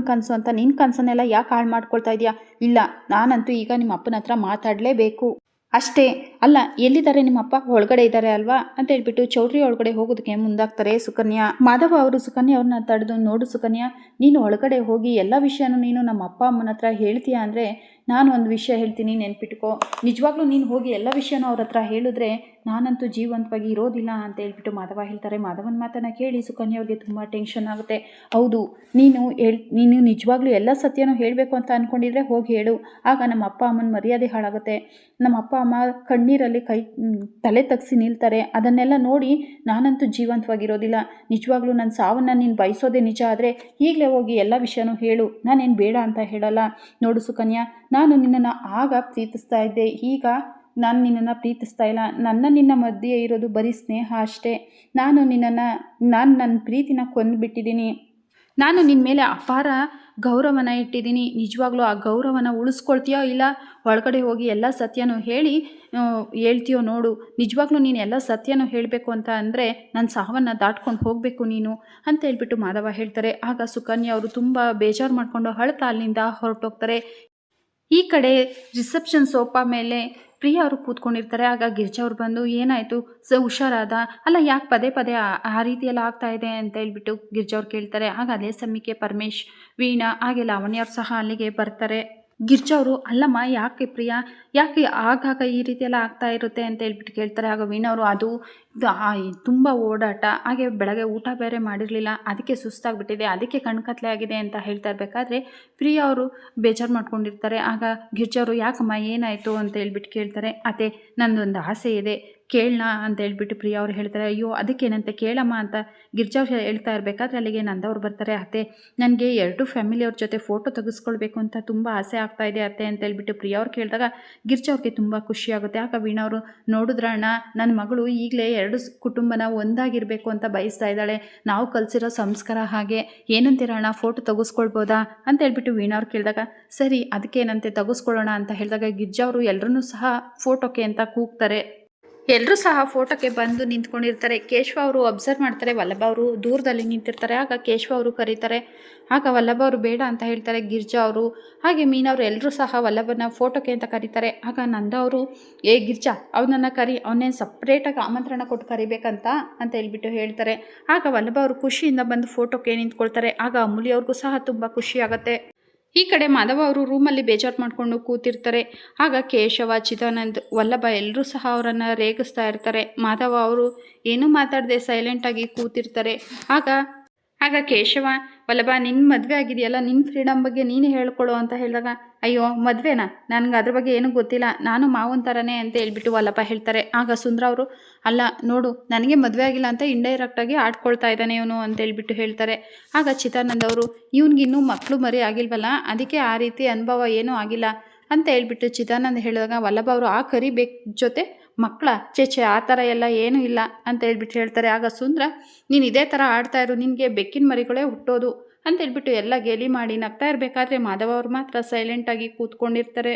ಕನಸು ಅಂತ ನಿನ್ನ ಕನಸನ್ನೆಲ್ಲ ಯಾಕೆ ಹಾಳು ಮಾಡ್ಕೊಳ್ತಾ ಇದೆಯಾ, ಇಲ್ಲ ನಾನಂತೂ ಈಗ ನಿಮ್ಮ ಅಪ್ಪನ ಹತ್ರ ಮಾತಾಡಲೇಬೇಕು ಅಷ್ಟೇ, ಅಲ್ಲ ಎಲ್ಲಿದ್ದಾರೆ ನಿಮ್ಮಪ್ಪ, ಒಳಗಡೆ ಇದ್ದಾರೆ ಅಲ್ವಾ ಅಂತ ಹೇಳ್ಬಿಟ್ಟು ಚೌಟ್ರಿ ಒಳಗಡೆ ಹೋಗೋದಕ್ಕೆ ಮುಂದಾಗ್ತಾರೆ ಸುಕನ್ಯಾ. ಮಾಧವ ಅವರು ಸುಕನ್ಯಾ ಅವ್ರನ್ನ ತಡೆದು, ನೋಡು ಸುಕನ್ಯಾ, ನೀನು ಒಳಗಡೆ ಹೋಗಿ ಎಲ್ಲ ವಿಷಯನೂ ನೀನು ನಮ್ಮ ಅಪ್ಪ ಅಮ್ಮನ ಹತ್ರ ಹೇಳ್ತೀಯಾ ಅಂದರೆ ನಾನು ಒಂದು ವಿಷಯ ಹೇಳ್ತೀನಿ ನೆನ್ಪಿಟ್ಕೋ, ನಿಜವಾಗ್ಲೂ ನೀನು ಹೋಗಿ ಎಲ್ಲ ವಿಷಯನೂ ಅವ್ರ ಹತ್ರ ಹೇಳಿದ್ರೆ ನಾನಂತೂ ಜೀವಂತವಾಗಿ ಇರೋದಿಲ್ಲ ಅಂತ ಹೇಳ್ಬಿಟ್ಟು ಮಾಧವ ಹೇಳ್ತಾರೆ. ಮಾಧವನ ಮಾತನ್ನು ಕೇಳಿ ಸುಕನ್ಯಾ ಅವ್ರಿಗೆ ತುಂಬ ಟೆನ್ಷನ್ ಆಗುತ್ತೆ. ಹೌದು, ನೀನು ನಿಜವಾಗ್ಲೂ ಎಲ್ಲ ಸತ್ಯನೂ ಹೇಳಬೇಕು ಅಂತ ಅಂದ್ಕೊಂಡಿದ್ರೆ ಹೋಗಿ ಹೇಳು, ಆಗ ನಮ್ಮ ಅಪ್ಪ ಅಮ್ಮನ ಮರ್ಯಾದೆ ಹಾಳಾಗುತ್ತೆ, ನಮ್ಮ ಅಪ್ಪ ಅಮ್ಮ ಕಣ್ಣೀರಲ್ಲಿ ತಲೆ ತಗ್ಸಿ ನಿಲ್ತಾರೆ. ಅದನ್ನೆಲ್ಲ ನೋಡಿ ನಾನಂತೂ ಜೀವಂತವಾಗಿರೋದಿಲ್ಲ. ನಿಜವಾಗ್ಲೂ ನನ್ನ ಸಾವನ್ನು ನೀನು ಬಯಸೋದೇ ನಿಜ ಆದರೆ ಈಗಲೇ ಹೋಗಿ ಎಲ್ಲ ವಿಷಯನೂ ಹೇಳು, ನಾನೇನು ಬೇಡ ಅಂತ ಹೇಳಲ್ಲ. ನೋಡು ಸುಕನ್ಯಾ, ನಾನು ನಿನ್ನನ್ನು ಆಗ ಪ್ರೀತಿಸ್ತಾ ಇದ್ದೆ, ಈಗ ನಾನು ನಿನ್ನನ್ನು ಪ್ರೀತಿಸ್ತಾ ಇಲ್ಲ. ನಿನ್ನ ಮಧ್ಯೆ ಇರೋದು ಬರೀ ಸ್ನೇಹ ಅಷ್ಟೇ. ನಾನು ನನ್ನ ಪ್ರೀತಿನ ಕೊಂದುಬಿಟ್ಟಿದ್ದೀನಿ. ನಾನು ನಿನ್ನ ಮೇಲೆ ಅಪಾರ ಗೌರವನ ಇಟ್ಟಿದ್ದೀನಿ. ನಿಜವಾಗ್ಲೂ ಆ ಗೌರವನ ಉಳಿಸ್ಕೊಳ್ತೀಯೋ ಇಲ್ಲ ಒಳಗಡೆ ಹೋಗಿ ಎಲ್ಲ ಸತ್ಯನೂ ಹೇಳ್ತೀಯೋ ನೋಡು. ನಿಜವಾಗ್ಲೂ ನೀನು ಎಲ್ಲ ಸತ್ಯನೂ ಹೇಳಬೇಕು ಅಂತ ಅಂದರೆ ನನ್ನ ಸಾವನ್ನು ದಾಟ್ಕೊಂಡು ಹೋಗಬೇಕು ನೀನು ಅಂತ ಹೇಳ್ಬಿಟ್ಟು ಮಾಧವ ಹೇಳ್ತಾರೆ. ಆಗ ಸುಕನ್ಯಾ ಅವರು ತುಂಬ ಬೇಜಾರು ಮಾಡಿಕೊಂಡು ಅಳ್ತಾ ಅಲ್ಲಿಂದ ಹೊರಟೋಗ್ತಾರೆ. ಈ ಕಡೆ ರಿಸೆಪ್ಷನ್ ಸೋಫಾ ಮೇಲೆ ಪ್ರಿಯಾ ಅವರು ಕೂತ್ಕೊಂಡಿರ್ತಾರೆ. ಆಗ ಗಿರ್ಜಾ ಅವ್ರು ಬಂದು ಏನಾಯಿತು ಹುಷಾರಾದ ಅಲ್ಲ, ಯಾಕೆ ಪದೇ ಪದೇ ಆ ರೀತಿಯೆಲ್ಲ ಆಗ್ತಾ ಇದೆ ಅಂತ ಹೇಳ್ಬಿಟ್ಟು ಗಿರ್ಜಾ ಅವ್ರು ಕೇಳ್ತಾರೆ. ಆಗ ಅದೇ ಸಮಯಕ್ಕೆ ಪರಮೇಶ್, ವೀಣಾ ಹಾಗೆ ಲಾವಣ್ಯ ಅವ್ರು ಸಹ ಅಲ್ಲಿಗೆ ಬರ್ತಾರೆ. ಗಿರ್ಜಾ ಅವರು, ಅಲ್ಲಮ್ಮ ಯಾಕೆ ಪ್ರಿಯಾ, ಯಾಕೆ ಆಗಾಗ ಈ ರೀತಿಯೆಲ್ಲ ಆಗ್ತಾ ಇರುತ್ತೆ ಅಂತ ಹೇಳ್ಬಿಟ್ಟು ಕೇಳ್ತಾರೆ. ಆಗ ವೀಣಾ ಅವರು, ಅದು ತುಂಬ ಓಡಾಟ, ಹಾಗೆ ಬೆಳಗ್ಗೆ ಊಟ ಬೇರೆ ಮಾಡಿರಲಿಲ್ಲ, ಅದಕ್ಕೆ ಸುಸ್ತಾಗ್ಬಿಟ್ಟಿದೆ, ಅದಕ್ಕೆ ಕಣ್ಕತ್ಲೆ ಆಗಿದೆ ಅಂತ ಹೇಳ್ತಾ ಇರಬೇಕಾದ್ರೆ ಪ್ರಿಯಾ ಅವರು ಬೇಜಾರು ಮಾಡ್ಕೊಂಡಿರ್ತಾರೆ. ಆಗ ಗಿರ್ಜಾ ಅವರು, ಯಾಕಮ್ಮ ಏನಾಯಿತು ಅಂತ ಹೇಳ್ಬಿಟ್ಟು ಕೇಳ್ತಾರೆ. ಅತ್ತೆ, ನನ್ನದೊಂದು ಆಸೆ ಇದೆ, ಕೇಳೋಣ ಅಂತ ಹೇಳ್ಬಿಟ್ಟು ಪ್ರಿಯಾ ಅವ್ರು ಹೇಳ್ತಾರೆ. ಅಯ್ಯೋ ಅದಕ್ಕೇನಂತೆ, ಕೇಳಮ್ಮ ಅಂತ ಗಿರ್ಜಾ ಅವ್ರು ಹೇಳ್ತಾ ಇರಬೇಕಾದ್ರೆ ಅಲ್ಲಿಗೆ ನಂದವ್ರು ಬರ್ತಾರೆ. ಅತ್ತೆ, ನನಗೆ 2 ಫ್ಯಾಮಿಲಿಯವ್ರ ಜೊತೆ ಫೋಟೋ ತೆಗೆಸ್ಕೊಳ್ಬೇಕು ಅಂತ ತುಂಬ ಆಸೆ ಆಗ್ತಾ ಇದೆ ಅತ್ತೆ ಅಂತ ಹೇಳ್ಬಿಟ್ಟು ಪ್ರಿಯಾ ಅವ್ರು ಕೇಳಿದಾಗ ಗಿರ್ಜಾ ಅವ್ರಿಗೆ ತುಂಬ ಖುಷಿಯಾಗುತ್ತೆ. ಆಗ ವೀಣಾ ಅವರು, ನೋಡಿದ್ರ ಅಣ್ಣ, ನನ್ನ ಮಗಳು ಈಗಲೇ 2 ಕುಟುಂಬನ ಒಂದಾಗಿರಬೇಕು ಅಂತ ಬಯಸ್ತಾ ಇದ್ದಾಳೆ, ನಾವು ಕಲಿಸಿರೋ ಸಂಸ್ಕಾರ ಹಾಗೆ, ಏನಂತೀರ ಅಣ್ಣ, ಫೋಟೋ ತೆಗೆಸ್ಕೊಳ್ಬೋದಾ ಅಂತ ಹೇಳ್ಬಿಟ್ಟು ವೀಣಾ ಅವ್ರು ಕೇಳಿದಾಗ ಸರಿ ಅದಕ್ಕೇನಂತೆ ತೆಗೆಸ್ಕೊಳ್ಳೋಣ ಅಂತ ಹೇಳಿದಾಗ ಗಿರ್ಜಾ ಅವರು ಎಲ್ಲರೂ ಸಹ ಫೋಟೋಕ್ಕೆ ಅಂತ ಕೂಗ್ತಾರೆ. ಎಲ್ಲರೂ ಸಹ ಫೋಟೋಕ್ಕೆ ಬಂದು ನಿಂತ್ಕೊಂಡಿರ್ತಾರೆ. ಕೇಶವ ಅವರು ಅಬ್ಸರ್ವ್ ಮಾಡ್ತಾರೆ, ವಲ್ಲಭ ಅವರು ದೂರದಲ್ಲಿ ನಿಂತಿರ್ತಾರೆ. ಆಗ ಕೇಶವ ಅವರು ಕರೀತಾರೆ. ಆಗ ವಲ್ಲಭ ಅವರು ಬೇಡ ಅಂತ ಹೇಳ್ತಾರೆ. ಗಿರ್ಜಾ ಅವರು ಹಾಗೆ ಮೀನಾ ಅವರು ಎಲ್ಲರೂ ಸಹ ವಲ್ಲಭನ ಫೋಟೋಕ್ಕೆ ಅಂತ ಕರೀತಾರೆ. ಆಗ ನಂದ ಅವರು, ಗಿರ್ಜಾ ಅವನನ್ನು ಕರಿ, ಅವನೇನು ಸಪ್ರೇಟಾಗಿ ಆಮಂತ್ರಣ ಕೊಟ್ಟು ಕರಿಬೇಕಂತ ಅಂತ ಹೇಳ್ಬಿಟ್ಟು ಹೇಳ್ತಾರೆ. ಆಗ ವಲ್ಲಭ ಅವರು ಖುಷಿಯಿಂದ ಬಂದು ಫೋಟೋಕ್ಕೆ ನಿಂತ್ಕೊಳ್ತಾರೆ. ಆಗ ಅಮೂಲ್ಯ ಅವ್ರಿಗೂ ಸಹ ತುಂಬ ಖುಷಿ ಆಗುತ್ತೆ. ಈ ಕಡೆ ಮಾಧವ ಅವರು ರೂಮಲ್ಲಿ ಬೇಜಾರು ಮಾಡಿಕೊಂಡು ಕೂತಿರ್ತಾರೆ. ಆಗ ಕೇಶವ, ಚಿದಾನಂದ್, ವಲ್ಲಭ ಎಲ್ಲರೂ ಸಹ ಅವರನ್ನು ರೇಗಿಸ್ತಾ ಇರ್ತಾರೆ. ಮಾಧವ ಅವರು ಏನೂ ಮಾತಾಡದೆ ಸೈಲೆಂಟಾಗಿ ಕೂತಿರ್ತಾರೆ. ಆಗ ಕೇಶವ, ವಲ್ಲಭ ನಿನ್ನ ಮದುವೆ ಆಗಿದೆಯಲ್ಲ, ನಿನ್ನ ಫ್ರೀಡಮ್ ಬಗ್ಗೆ ನೀನು ಹೇಳ್ಕೊಳ್ಳೋ ಅಂತ ಹೇಳಿದಾಗ, ಅಯ್ಯೋ ಮದುವೆನಾ, ನನಗೆ ಅದ್ರ ಬಗ್ಗೆ ಏನೂ ಗೊತ್ತಿಲ್ಲ, ನಾನು ಮಾವನ ಥರನೇ ಅಂತ ಹೇಳ್ಬಿಟ್ಟು ವಲ್ಲಭ ಹೇಳ್ತಾರೆ. ಆಗ ಸುಂದ್ರ ಅವರು, ಅಲ್ಲ ನೋಡು, ನನಗೆ ಮದುವೆ ಆಗಿಲ್ಲ ಅಂತ ಇಂಡೈರೆಕ್ಟಾಗಿ ಆಡ್ಕೊಳ್ತಾ ಇದ್ದಾನೆ ಇವನು ಅಂತ ಹೇಳ್ಬಿಟ್ಟು ಹೇಳ್ತಾರೆ. ಆಗ ಚಿದಾನಂದ್ ಅವರು, ಇವನಿಗಿನ್ನೂ ಮಕ್ಕಳು ಮರಿ ಆಗಿಲ್ವಲ್ಲ, ಅದಕ್ಕೆ ಆ ರೀತಿ ಅನುಭವ ಏನೂ ಆಗಿಲ್ಲ ಅಂತ ಹೇಳ್ಬಿಟ್ಟು ಚಿದಾನಂದ್ ಹೇಳಿದಾಗ ವಲ್ಲಭ ಅವರು, ಆ ಕರಿಬೇಕು ಜೊತೆ ಮಕ್ಕಳ ಚೇಚೆ ಆ ಥರ ಎಲ್ಲ ಏನೂ ಇಲ್ಲ ಅಂತ ಹೇಳ್ಬಿಟ್ಟು ಹೇಳ್ತಾರೆ. ಆಗ ಸುಂದ್ರ, ನೀನು ಇದೇ ಥರ ಆಡ್ತಾ ಇರು, ನಿನಗೆ ಬೆಕ್ಕಿನ ಮರಿಗಳೇ ಹುಟ್ಟೋದು ಅಂತ ಹೇಳ್ಬಿಟ್ಟು ಎಲ್ಲ ಗೇಲಿ ಮಾಡಿ ನಗ್ತಾ ಇರಬೇಕಾದ್ರೆ ಮಾಧವ ಅವರು ಮಾತ್ರ ಸೈಲೆಂಟಾಗಿ ಕೂತ್ಕೊಂಡಿರ್ತಾರೆ.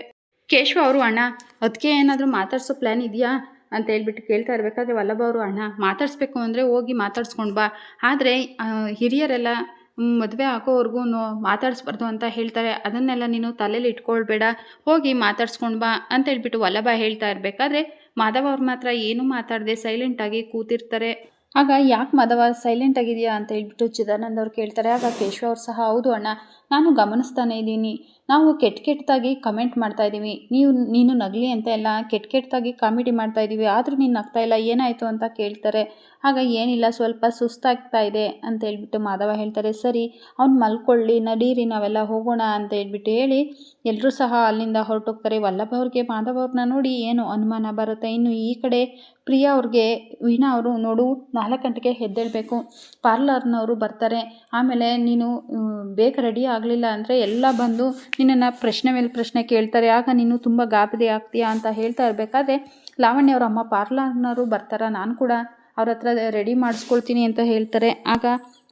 ಕೇಶವ ಅವರು, ಅಣ್ಣ ಅದಕ್ಕೆ ಏನಾದರೂ ಮಾತಾಡಿಸೋ ಪ್ಲ್ಯಾನ್ ಇದೆಯಾ ಅಂತ ಹೇಳ್ಬಿಟ್ಟು ಕೇಳ್ತಾ ಇರಬೇಕಾದ್ರೆ ವಲ್ಲಭ ಅವರು, ಅಣ್ಣ ಮಾತಾಡಿಸ್ಬೇಕು ಅಂದರೆ ಹೋಗಿ ಮಾತಾಡ್ಸ್ಕೊಂಡು ಬಾ, ಆದರೆ ಹಿರಿಯರೆಲ್ಲ ಮದುವೆ ಆಗೋವರೆಗೂ ಮಾತಾಡಿಸ್ಬಾರ್ದು ಅಂತ ಹೇಳ್ತಾರೆ, ಅದನ್ನೆಲ್ಲ ನೀನು ತಲೆಯಲ್ಲಿ ಇಟ್ಕೊಳ್ಬೇಡ, ಹೋಗಿ ಮಾತಾಡ್ಸ್ಕೊಂಡು ಬಾ ಅಂತ ಹೇಳ್ಬಿಟ್ಟು ವಲ್ಲಭ ಹೇಳ್ತಾ ಇರಬೇಕಾದ್ರೆ ಮಾಧವ ಅವ್ರು ಮಾತ್ರ ಏನೂ ಮಾತಾಡದೆ ಸೈಲೆಂಟಾಗಿ ಕೂತಿರ್ತಾರೆ. ಆಗ ಯಾಕೆ ಮಾಧವ ಸೈಲೆಂಟ್ ಆಗಿದೆಯಾ ಅಂತ ಹೇಳ್ಬಿಟ್ಟು ಚಿದಾನಂದ್ ಅವ್ರು ಕೇಳ್ತಾರೆ. ಆಗ ಕೇಶವ ಅವ್ರು ಸಹ, ಹೌದು ಅಣ್ಣ, ನಾನು ಗಮನಿಸ್ತಾನೆ ಇದ್ದೀನಿ, ನಾವು ಕೆಟ್ಟದಾಗಿ ಕಮೆಂಟ್ ಮಾಡ್ತಾ ಇದ್ದೀವಿ, ನೀನು ನಗಲಿ ಅಂತ ಎಲ್ಲ ಕೆಟ್ಟದಾಗಿ ಕಾಮಿಡಿ ಮಾಡ್ತಾ ಇದ್ದೀವಿ, ಆದರೂ ನೀನು ನಗ್ತಾ ಇಲ್ಲ, ಏನಾಯಿತು ಅಂತ ಕೇಳ್ತಾರೆ. ಆಗ ಏನಿಲ್ಲ, ಸ್ವಲ್ಪ ಸುಸ್ತಾಗ್ತಾ ಇದೆ ಅಂತ ಹೇಳ್ಬಿಟ್ಟು ಮಾಧವ ಹೇಳ್ತಾರೆ. ಸರಿ ಅವ್ನು ಮಲ್ಕೊಳ್ಳಿ, ನಡೀರಿ ನಾವೆಲ್ಲ ಹೋಗೋಣ ಅಂತ ಹೇಳ್ಬಿಟ್ಟು ಹೇಳಿ ಎಲ್ಲರೂ ಸಹ ಅಲ್ಲಿಂದ ಹೊರಟೋಗ್ತಾರೆ. ವಲ್ಲಭ ಅವ್ರಿಗೆ ಮಾಧವ ಅವ್ರನ್ನ ನೋಡಿ ಏನು ಅನುಮಾನ ಬರುತ್ತೆ. ಇನ್ನು ಈ ಕಡೆ ಪ್ರಿಯಾ ಅವ್ರಿಗೆ ವೀಣಾ ಅವರು, ನೋಡು 4 ಗಂಟೆಗೆ ಎದ್ದೇಳಬೇಕು, ಪಾರ್ಲರ್ನವರು ಬರ್ತಾರೆ, ಆಮೇಲೆ ನೀನು ಬೇಗ ರೆಡಿ ಆಗಲಿಲ್ಲ ಅಂದರೆ ಎಲ್ಲ ಬಂದು ನಿನ್ನನ್ನು ಪ್ರಶ್ನೆ ಮೇಲೆ ಪ್ರಶ್ನೆ ಕೇಳ್ತಾರೆ, ಆಗ ನೀನು ತುಂಬ ಗಾಬರಿ ಆಗ್ತೀಯಾ ಅಂತ ಹೇಳ್ತಾ ಇರಬೇಕಾದ್ರೆ ಲಾವಣ್ಯ ಅವ್ರ ಅಮ್ಮ, ಪಾರ್ಲರ್ನವರು ಬರ್ತಾರ, ನಾನು ಕೂಡ ಅವ್ರ ಹತ್ರ ರೆಡಿ ಮಾಡಿಸ್ಕೊಳ್ತೀನಿ ಅಂತ ಹೇಳ್ತಾರೆ. ಆಗ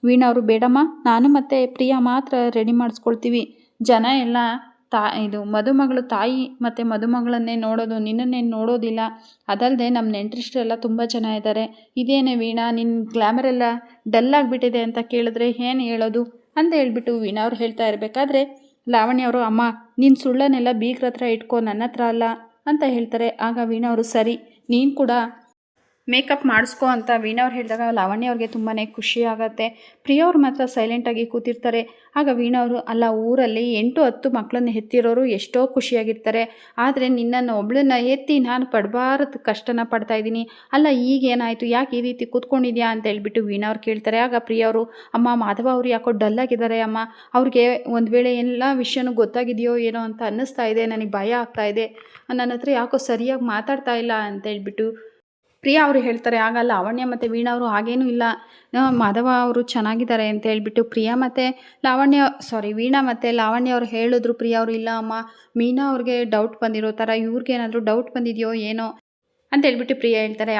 ವೀಣಾ ಅವರು, ಬೇಡಮ್ಮ, ನಾನು ಮತ್ತು ಪ್ರಿಯಾ ಮಾತ್ರ ರೆಡಿ ಮಾಡಿಸ್ಕೊಳ್ತೀವಿ, ಜನ ಎಲ್ಲ ಇದು ಮದುಮಗಳು ತಾಯಿ ಮತ್ತು ಮದುಮಗಳನ್ನೇ ನೋಡೋದು, ನಿನ್ನನ್ನೇನು ನೋಡೋದಿಲ್ಲ, ಅದಲ್ಲದೆ ನಮ್ಮ ನೆಂಟರಿಷ್ಟರೆಲ್ಲ ತುಂಬ ಜನ ಇದ್ದಾರೆ, ಇದೇನೇ ವೀಣಾ ನಿನ್ನ ಗ್ಲಾಮರೆಲ್ಲ ಡಲ್ ಆಗಿಬಿಟ್ಟಿದೆ ಅಂತ ಕೇಳಿದ್ರೆ ಏನು ಹೇಳೋದು ಅಂತ ಹೇಳ್ಬಿಟ್ಟು ವೀಣಾ ಅವ್ರು ಹೇಳ್ತಾ ಇರಬೇಕಾದ್ರೆ ಲಾವಣ್ಯ ಅವರು, ಅಮ್ಮ ನಿನ್ನ ಸುಳ್ಳನ್ನೆಲ್ಲ ಬೀಗ್ರ ಹತ್ರ ಇಟ್ಕೊ, ನನ್ನ ಹತ್ರ ಅಲ್ಲ ಅಂತ ಹೇಳ್ತಾರೆ. ಆಗ ವೀಣಾ ಅವರು, ಸರಿ ನೀನು ಕೂಡ ಮೇಕಪ್ ಮಾಡಿಸ್ಕೊ ಅಂತ ವೀಣಾ ಅವ್ರು ಹೇಳಿದಾಗ ಲಾವಣ್ಯ ಅವ್ರಿಗೆ ತುಂಬಾ ಖುಷಿ ಆಗುತ್ತೆ. ಪ್ರಿಯಾ ಅವ್ರು ಮಾತ್ರ ಸೈಲೆಂಟಾಗಿ ಕೂತಿರ್ತಾರೆ. ಆಗ ವೀಣಾ ಅವರು, ಅಲ್ಲ ಊರಲ್ಲಿ 8-10 ಮಕ್ಕಳನ್ನ ಹೆತ್ತಿರೋರು ಎಷ್ಟೋ ಖುಷಿಯಾಗಿರ್ತಾರೆ, ಆದರೆ ನಿನ್ನನ್ನು ಒಬ್ಳನ್ನ ಎತ್ತಿ ನಾನು ಪಡಬಾರದು ಕಷ್ಟನ ಪಡ್ತಾಯಿದ್ದೀನಿ, ಅಲ್ಲ ಈಗೇನಾಯಿತು, ಯಾಕೆ ಈ ರೀತಿ ಕೂತ್ಕೊಂಡಿದ್ಯಾ ಅಂತ ಹೇಳ್ಬಿಟ್ಟು ವೀಣಾ ಅವ್ರು ಕೇಳ್ತಾರೆ. ಆಗ ಪ್ರಿಯಾ ಅವರು, ಅಮ್ಮ ಮಾಧವ ಅವರು ಯಾಕೋ ಡಲ್ಲಾಗಿದ್ದಾರೆ ಅಮ್ಮ, ಅವ್ರಿಗೆ ಒಂದು ವೇಳೆ ಎಲ್ಲ ವಿಷಯನೂ ಗೊತ್ತಾಗಿದೆಯೋ ಏನೋ ಅಂತ ಅನ್ನಿಸ್ತಾ ಇದೆ, ನನಗೆ ಭಯ ಆಗ್ತಾ ಇದೆ, ನನ್ನ ಹತ್ರ ಯಾಕೋ ಸರಿಯಾಗಿ ಮಾತಾಡ್ತಾ ಇಲ್ಲ ಅಂತ ಹೇಳ್ಬಿಟ್ಟು ಪ್ರಿಯಾ ಅವರು ಹೇಳ್ತಾರೆ. ಆಗ ಲಾವಣ್ಯ ಮತ್ತು ವೀಣಾ ಅವರು, ಹಾಗೇನೂ ಇಲ್ಲ, ಮಾಧವ ಅವರು ಚೆನ್ನಾಗಿದ್ದಾರೆ ಅಂತ ಹೇಳ್ಬಿಟ್ಟು ವೀಣಾ ಮತ್ತು ಲಾವಣ್ಯ ಅವರು ಹೇಳಿದ್ರು. ಪ್ರಿಯಾ ಅವರು, ಇಲ್ಲ ಅಮ್ಮ, ಮೀನಾ ಅವ್ರಿಗೆ ಡೌಟ್ ಬಂದಿರೋ ಥರ ಇವ್ರಿಗೇನಾದರೂ ಡೌಟ್ ಬಂದಿದೆಯೋ ಏನೋ ಅಂತ ಹೇಳ್ಬಿಟ್ಟು ಪ್ರಿಯಾ ಹೇಳ್ತಾರೆ.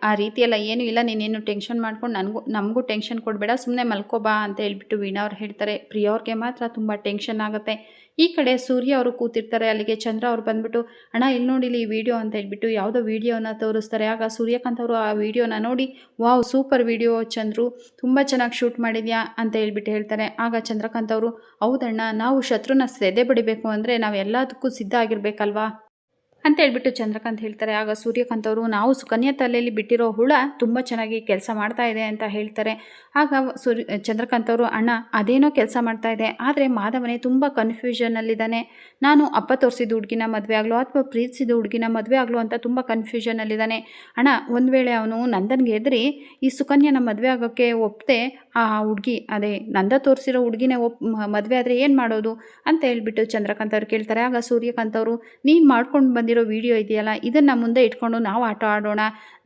ಆ ರೀತಿಯೆಲ್ಲ ಏನೂ ಇಲ್ಲ, ನೀನೇನು ಟೆನ್ಷನ್ ಮಾಡ್ಕೊಂಡು ನಮಗೂ ಟೆನ್ಷನ್ ಕೊಡಬೇಡ, ಸುಮ್ಮನೆ ಮಲ್ಕೋಬಾ ಅಂತ ಹೇಳ್ಬಿಟ್ಟು ವೀಣಾ ಅವ್ರು ಹೇಳ್ತಾರೆ. ಪ್ರಿಯಾ ಅವ್ರಿಗೆ ಮಾತ್ರ ತುಂಬ ಟೆನ್ಷನ್ ಆಗುತ್ತೆ. ಈ ಕಡೆ ಸೂರ್ಯ ಅವರು ಕೂತಿರ್ತಾರೆ. ಅಲ್ಲಿಗೆ ಚಂದ್ರ ಅವ್ರು ಬಂದ್ಬಿಟ್ಟು, ಅಣ್ಣ ಇಲ್ಲಿ ನೋಡಿಲಿ ಈ ವಿಡಿಯೋ ಅಂತ ಹೇಳ್ಬಿಟ್ಟು ಯಾವುದೋ ವೀಡಿಯೋನ ತೋರಿಸ್ತಾರೆ. ಆಗ ಸೂರ್ಯಕಾಂತ್ ಅವರು ಆ ವಿಡಿಯೋನ ನೋಡಿ, ವಾವ್ ಸೂಪರ್ ವಿಡಿಯೋ ಚಂದ್ರು, ತುಂಬ ಚೆನ್ನಾಗಿ ಶೂಟ್ ಮಾಡಿದ್ಯಾ ಅಂತ ಹೇಳ್ಬಿಟ್ಟು ಹೇಳ್ತಾರೆ. ಆಗ ಚಂದ್ರಕಾಂತ್ ಅವರು, ಹೌದಣ್ಣ, ನಾವು ಶತ್ರುನ ಸೆದೆ ಬಡಿಬೇಕು ಅಂದರೆ ನಾವು ಎಲ್ಲದಕ್ಕೂ ಸಿದ್ಧ ಆಗಿರಬೇಕಲ್ವಾ ಅಂತ ಹೇಳ್ಬಿಟ್ಟು ಚಂದ್ರಕಾಂತ್ ಹೇಳ್ತಾರೆ. ಆಗ ಸೂರ್ಯಕಾಂತ್ ಅವರು, ನಾವು ಸುಕನ್ಯಾ ತಲೆಯಲ್ಲಿ ಬಿಟ್ಟಿರೋ ಹುಳ ತುಂಬ ಚೆನ್ನಾಗಿ ಕೆಲಸ ಮಾಡ್ತಾ ಇದೆ ಅಂತ ಹೇಳ್ತಾರೆ. ಆಗ ಚಂದ್ರಕಾಂತ್ ಅವರು, ಅಣ್ಣ ಅದೇನೋ ಕೆಲಸ ಮಾಡ್ತಾ ಇದೆ, ಆದರೆ ಮಾಧವನೇ ತುಂಬ ಕನ್ಫ್ಯೂಷನಲ್ಲಿದ್ದಾನೆ, ನಾನು ಅಪ್ಪ ತೋರಿಸಿದ ಹುಡುಗಿನ ಮದುವೆ ಆಗಲೋ ಅಥವಾ ಪ್ರೀತಿಸಿದ ಹುಡುಗಿನ ಮದುವೆ ಆಗಲೋ ಅಂತ ತುಂಬ ಕನ್ಫ್ಯೂಷನಲ್ಲಿದ್ದಾನೆ ಅಣ್ಣ. ಒಂದು ವೇಳೆ ಅವನು ನಂದನ್ಗೆ ಎದುರಿ ಈ ಸುಕನ್ಯಾನ ಮದುವೆ ಆಗೋಕ್ಕೆ ಒಪ್ಪದೆ ಆ ಹುಡುಗಿ, ಅದೇ ನಂದ ತೋರಿಸಿರೋ ಹುಡುಗಿನೇ ಮದುವೆ ಆದರೆ ಏನು ಮಾಡೋದು ಅಂತ ಹೇಳ್ಬಿಟ್ಟು ಚಂದ್ರಕಾಂತ್ ಅವ್ರು ಕೇಳ್ತಾರೆ. ಆಗ ಸೂರ್ಯಕಾಂತ್ ಅವರು, ನೀನು ಮಾಡ್ಕೊಂಡು ಬಂದಿರೋ ವಿಡಿಯೋ ಇದೆಯಲ್ಲ, ಇದನ್ನು ಮುಂದೆ ಇಟ್ಕೊಂಡು ನಾವು ಆಟ ಆಡೋಣ,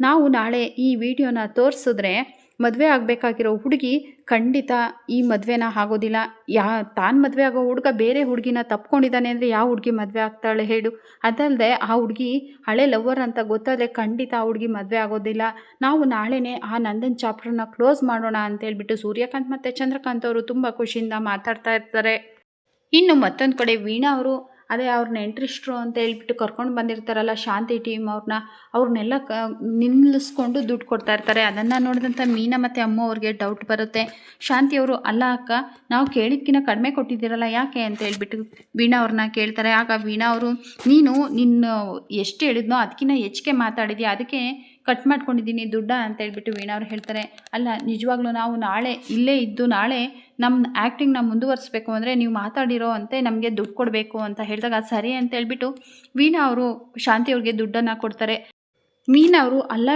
ನಾವು ನಾಳೆ ಈ ವಿಡಿಯೋನ ತೋರಿಸಿದ್ರೆ ಮದುವೆ ಆಗಬೇಕಾಗಿರೋ ಹುಡುಗಿ ಖಂಡಿತ ಈ ಮದುವೆನ ಆಗೋದಿಲ್ಲ. ತಾನು ಮದುವೆ ಆಗೋ ಹುಡುಗ ಬೇರೆ ಹುಡುಗಿನ ತಪ್ಕೊಂಡಿದ್ದಾನೆ ಅಂದರೆ ಯಾವ ಹುಡುಗಿ ಮದುವೆ ಆಗ್ತಾಳೆ ಹೇಳು, ಅದಲ್ಲದೆ ಆ ಹುಡುಗಿ ಹಳೆ ಲವ್ವರ್ ಅಂತ ಗೊತ್ತಾದರೆ ಖಂಡಿತ ಆ ಹುಡುಗಿ ಮದುವೆ ಆಗೋದಿಲ್ಲ. ನಾವು ನಾಳೆನೇ ಆ ನಂದನ್ ಚಾಪ್ಟರ್ನ ಕ್ಲೋಸ್ ಮಾಡೋಣ ಅಂತ ಹೇಳ್ಬಿಟ್ಟು ಸೂರ್ಯಕಾಂತ್ ಮತ್ತು ಚಂದ್ರಕಾಂತ್ ಅವರು ತುಂಬ ಖುಷಿಯಿಂದ ಮಾತಾಡ್ತಾ ಇರ್ತಾರೆ. ಇನ್ನು ಮತ್ತೊಂದು ಕಡೆ ವೀಣಾ ಅವರು, ಅದೇ ಅವ್ರ ನೆಂಟ್ರಿಷ್ಟ್ರು ಅಂತ ಹೇಳ್ಬಿಟ್ಟು ಕರ್ಕೊಂಡು ಬಂದಿರ್ತಾರಲ್ಲ ಶಾಂತಿ ಟೀಮ್ ಅವ್ರನ್ನೆಲ್ಲ ನಿಲ್ಲಿಸ್ಕೊಂಡು ದುಡ್ಡು ಕೊಡ್ತಾ ಇರ್ತಾರೆ. ಅದನ್ನು ನೋಡಿದಂಥ ಮೀನಾ ಮತ್ತು ಅಮ್ಮ ಅವ್ರಿಗೆ ಡೌಟ್ ಬರುತ್ತೆ. ಶಾಂತಿಯವರು, ಅಲ್ಲ ಅಕ್ಕ, ನಾವು ಕೇಳಿದ್ಕಿಂತ ಕಡಿಮೆ ಕೊಟ್ಟಿದ್ದೀರಲ್ಲ ಯಾಕೆ ಅಂತ ಹೇಳ್ಬಿಟ್ಟು ವೀಣಾ ಅವ್ರನ್ನ ಕೇಳ್ತಾರೆ. ಆಗ ವೀಣಾ ಅವರು, ನಿನ್ನ ಎಷ್ಟು ಹೇಳಿದ್ನೋ ಅದಕ್ಕಿಂತ ಹೆಚ್ಚಿಗೆ ಮಾತಾಡಿದ್ಯಾ, ಅದಕ್ಕೆ ಕಟ್ ಮಾಡ್ಕೊಂಡಿದ್ದೀನಿ ದುಡ್ಡ ಅಂತ ಹೇಳ್ಬಿಟ್ಟು ವೀಣಾ ಅವ್ರು ಹೇಳ್ತಾರೆ. ಅಲ್ಲ ನಿಜವಾಗ್ಲೂ ನಾವು ನಾಳೆ ಇಲ್ಲೇ ಇದ್ದು ನಾಳೆ ನಮ್ಮ ಆ್ಯಕ್ಟಿಂಗ್ನ ಮುಂದುವರಿಸ್ಬೇಕು ಅಂದರೆ ನೀವು ಮಾತಾಡಿರೋ ಅಂತೆ ನಮಗೆ ದುಡ್ಡು ಕೊಡಬೇಕು ಅಂತ ಹೇಳಿದಾಗ ಸರಿ ಅಂತ ಹೇಳ್ಬಿಟ್ಟು ವೀಣಾ ಅವರು ಶಾಂತಿಯವ್ರಿಗೆ ದುಡ್ಡನ್ನು ಕೊಡ್ತಾರೆ. ಮೀನಾ ಅವರು, ಅಲ್ಲ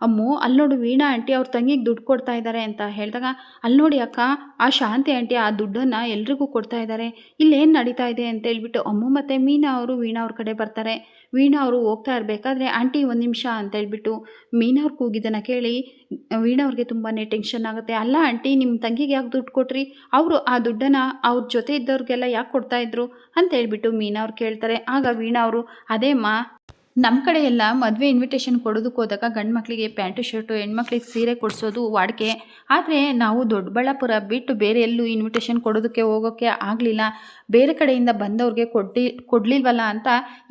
ಅಮ್ಮು, ಅಲ್ಲಿ ನೋಡು ವೀಣಾ ಆಂಟಿ ಅವ್ರ ತಂಗಿಗೆ ದುಡ್ಡು ಕೊಡ್ತಾ ಇದ್ದಾರೆ ಅಂತ ಹೇಳಿದಾಗ, ಅಲ್ಲಿ ನೋಡಿ ಅಕ್ಕ, ಆ ಶಾಂತಿ ಆಂಟಿ ಆ ದುಡ್ಡನ್ನು ಎಲ್ರಿಗೂ ಕೊಡ್ತಾ ಇದ್ದಾರೆ, ಇಲ್ಲೇನು ನಡೀತಾ ಇದೆ ಅಂತ ಹೇಳ್ಬಿಟ್ಟು ಅಮ್ಮು ಮತ್ತು ಮೀನಾ ಅವರು ವೀಣಾ ಅವ್ರ ಕಡೆ ಬರ್ತಾರೆ. ವೀಣಾ ಅವರು ಹೋಗ್ತಾ ಇರಬೇಕಾದ್ರೆ, ಆಂಟಿ ಒಂದು ನಿಮಿಷ ಅಂತ ಹೇಳ್ಬಿಟ್ಟು ಮೀನಾ ಅವ್ರು ಕೂಗಿದ್ದನ್ನು ಕೇಳಿ ವೀಣಾ ಅವ್ರಿಗೆ ತುಂಬಾ ಟೆನ್ಷನ್ ಆಗುತ್ತೆ. ಅಲ್ಲ ಆಂಟಿ, ನಿಮ್ಮ ತಂಗಿಗೆ ಯಾಕೆ ದುಡ್ಡು ಕೊಟ್ರಿ, ಅವರು ಆ ದುಡ್ಡನ್ನು ಅವ್ರ ಜೊತೆ ಇದ್ದವ್ರಿಗೆಲ್ಲ ಯಾಕೆ ಕೊಡ್ತಾಯಿದ್ರು ಅಂತ ಹೇಳ್ಬಿಟ್ಟು ಮೀನಾ ಅವ್ರು ಕೇಳ್ತಾರೆ. ಆಗ ವೀಣಾ ಅವರು, ಅದೇಮ್ಮ, ನಮ್ಮ ಕಡೆ ಎಲ್ಲ ಮದುವೆ ಇನ್ವಿಟೇಷನ್ ಕೊಡೋದಕ್ಕೆ ಹೋದಾಗ ಗಂಡು ಮಕ್ಕಳಿಗೆ ಪ್ಯಾಂಟು ಶರ್ಟು, ಹೆಣ್ಮಕ್ಳಿಗೆ ಸೀರೆ ಕೊಡಿಸೋದು ವಾಡಿಕೆ, ಆದರೆ ನಾವು ದೊಡ್ಡಬಳ್ಳಾಪುರ ಬಿಟ್ಟು ಬೇರೆ ಎಲ್ಲೂ ಇನ್ವಿಟೇಷನ್ ಕೊಡೋದಕ್ಕೆ ಹೋಗೋಕ್ಕೆ ಆಗಲಿಲ್ಲ, ಬೇರೆ ಕಡೆಯಿಂದ ಬಂದವ್ರಿಗೆ ಕೊಡಲಿಲ್ವಲ್ಲ ಅಂತ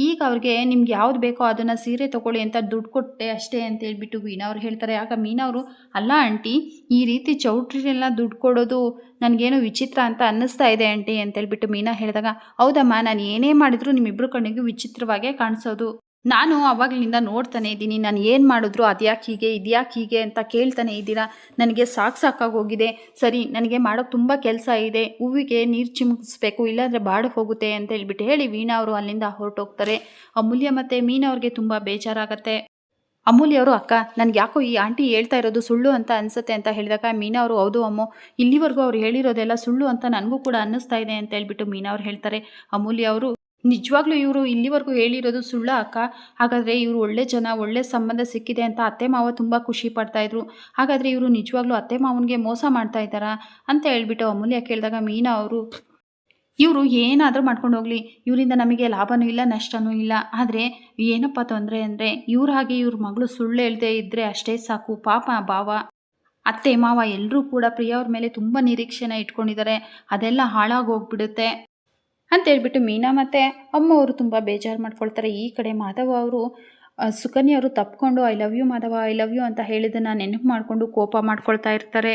ಈಗ ಅವ್ರಿಗೆ ನಿಮ್ಗೆ ಯಾವ್ದು ಬೇಕೋ ಅದನ್ನು ಸೀರೆ ತೊಗೊಳ್ಳಿ ಅಂತ ದುಡ್ಡು ಕೊಟ್ಟೆ ಅಷ್ಟೇ ಅಂತ ಹೇಳ್ಬಿಟ್ಟು ವೀಣಾ ಅವ್ರು ಹೇಳ್ತಾರೆ. ಆಗ ಮೀನಾ ಅವರು, ಅಲ್ಲ ಆಂಟಿ, ಈ ರೀತಿ ಚೌಟ್ರಿನೆಲ್ಲ ದುಡ್ಡು ಕೊಡೋದು ನನಗೇನೋ ವಿಚಿತ್ರ ಅಂತ ಅನ್ನಿಸ್ತಾ ಇದೆ ಆಂಟಿ ಅಂತ ಹೇಳ್ಬಿಟ್ಟು ಮೀನಾ ಹೇಳಿದಾಗ, ಹೌದಮ್ಮ, ನಾನು ಏನೇ ಮಾಡಿದ್ರು ನಿಮ್ಮಿಬ್ಬರು ಕಣ್ಣಿಗೂ ವಿಚಿತ್ರವಾಗೇ ಕಾಣಿಸೋದು, ನಾನು ಅವಾಗಲಿಂದ ನೋಡ್ತಾನೆ ಇದ್ದೀನಿ, ನಾನು ಏನು ಮಾಡಿದ್ರು ಅದ್ಯಾಕೆ ಹೀಗೆ ಇದ್ಯಾಕೆ ಹೀಗೆ ಅಂತ ಕೇಳ್ತಾನೆ ಇದ್ದೀರಾ, ನನಗೆ ಸಾಕಾಗೋಗಿದೆ, ಸರಿ ನನಗೆ ಮಾಡೋಕ್ಕೆ ತುಂಬ ಕೆಲಸ ಇದೆ, ಹೂವಿಗೆ ನೀರು ಚಿಮುಕಿಸ್ಬೇಕು, ಇಲ್ಲಾಂದರೆ ಬಾಡಿಗೆ ಹೋಗುತ್ತೆ ಅಂತ ಹೇಳ್ಬಿಟ್ಟು ಹೇಳಿ ವೀಣಾ ಅವರು ಅಲ್ಲಿಂದ ಹೊರಟೋಗ್ತಾರೆ. ಅಮೂಲ್ಯ ಮತ್ತು ಮೀನಾ ಅವ್ರಿಗೆ ತುಂಬ ಬೇಜಾರಾಗತ್ತೆ. ಅಮೂಲ್ಯ ಅವರು, ಅಕ್ಕ, ನನಗೆ ಯಾಕೋ ಈ ಆಂಟಿ ಹೇಳ್ತಾ ಇರೋದು ಸುಳ್ಳು ಅಂತ ಅನಿಸುತ್ತೆ ಅಂತ ಹೇಳಿದಾಗ ಮೀನಾ ಅವರು, ಹೌದು ಅಮ್ಮು, ಇಲ್ಲಿವರೆಗೂ ಅವ್ರು ಹೇಳಿರೋದೆಲ್ಲ ಸುಳ್ಳು ಅಂತ ನನಗೂ ಕೂಡ ಅನ್ನಿಸ್ತಾ ಇದೆ ಅಂತ ಹೇಳ್ಬಿಟ್ಟು ಮೀನಾ ಅವ್ರು ಹೇಳ್ತಾರೆ. ಅಮೂಲ್ಯ ಅವರು, ನಿಜವಾಗ್ಲೂ ಇವರು ಇಲ್ಲಿವರೆಗೂ ಹೇಳಿರೋದು ಸುಳ್ಳ ಅಕ್ಕ, ಹಾಗಾದರೆ ಇವರು ಒಳ್ಳೆ ಜನ, ಒಳ್ಳೆ ಸಂಬಂಧ ಸಿಕ್ಕಿದೆ ಅಂತ ಅತ್ತೆ ಮಾವ ತುಂಬ ಖುಷಿ ಪಡ್ತಾಯಿದ್ರು, ಹಾಗಾದರೆ ಇವರು ನಿಜವಾಗ್ಲೂ ಅತ್ತೆ ಮಾವನಿಗೆ ಮೋಸ ಮಾಡ್ತಾ ಇದ್ದಾರಾ ಅಂತ ಹೇಳ್ಬಿಟ್ಟು ಅಮೂಲ್ಯ ಕೇಳಿದಾಗ ಮೀನಾ ಅವರು, ಇವರು ಏನಾದರೂ ಮಾಡ್ಕೊಂಡು ಹೋಗಲಿ, ಇವರಿಂದ ನಮಗೆ ಲಾಭನೂ ಇಲ್ಲ ನಷ್ಟವೂ ಇಲ್ಲ, ಆದರೆ ಏನಪ್ಪ ತೊಂದರೆ ಅಂದರೆ ಇವ್ರ ಹಾಗೆ ಇವ್ರ ಮಗಳು ಸುಳ್ಳು ಹೇಳ್ದೇ ಇದ್ದರೆ ಅಷ್ಟೇ ಸಾಕು, ಪಾಪ ಭಾವ ಅತ್ತೆ ಮಾವ ಎಲ್ಲರೂ ಕೂಡ ಪ್ರಿಯಾ ಅವ್ರ ಮೇಲೆ ತುಂಬ ನಿರೀಕ್ಷೆನ ಇಟ್ಕೊಂಡಿದ್ದಾರೆ, ಅದೆಲ್ಲ ಹಾಳಾಗೋಗ್ಬಿಡುತ್ತೆ ಅಂತ ಹೇಳ್ಬಿಟ್ಟು ಮೀನಾ ಮತ್ತು ಅಮ್ಮ ಅವರು ತುಂಬ ಬೇಜಾರು ಮಾಡ್ಕೊಳ್ತಾರೆ. ಈ ಕಡೆ ಮಾಧವ ಅವರು ಸುಕನ್ಯಾ ಅವರು ತಪ್ಪಿಕೊಂಡು I love you Madhava, I love you ಅಂತ ಹೇಳಿದ್ದನ್ನು ನೆನಪು ಮಾಡಿಕೊಂಡು ಕೋಪ ಮಾಡ್ಕೊಳ್ತಾ ಇರ್ತಾರೆ.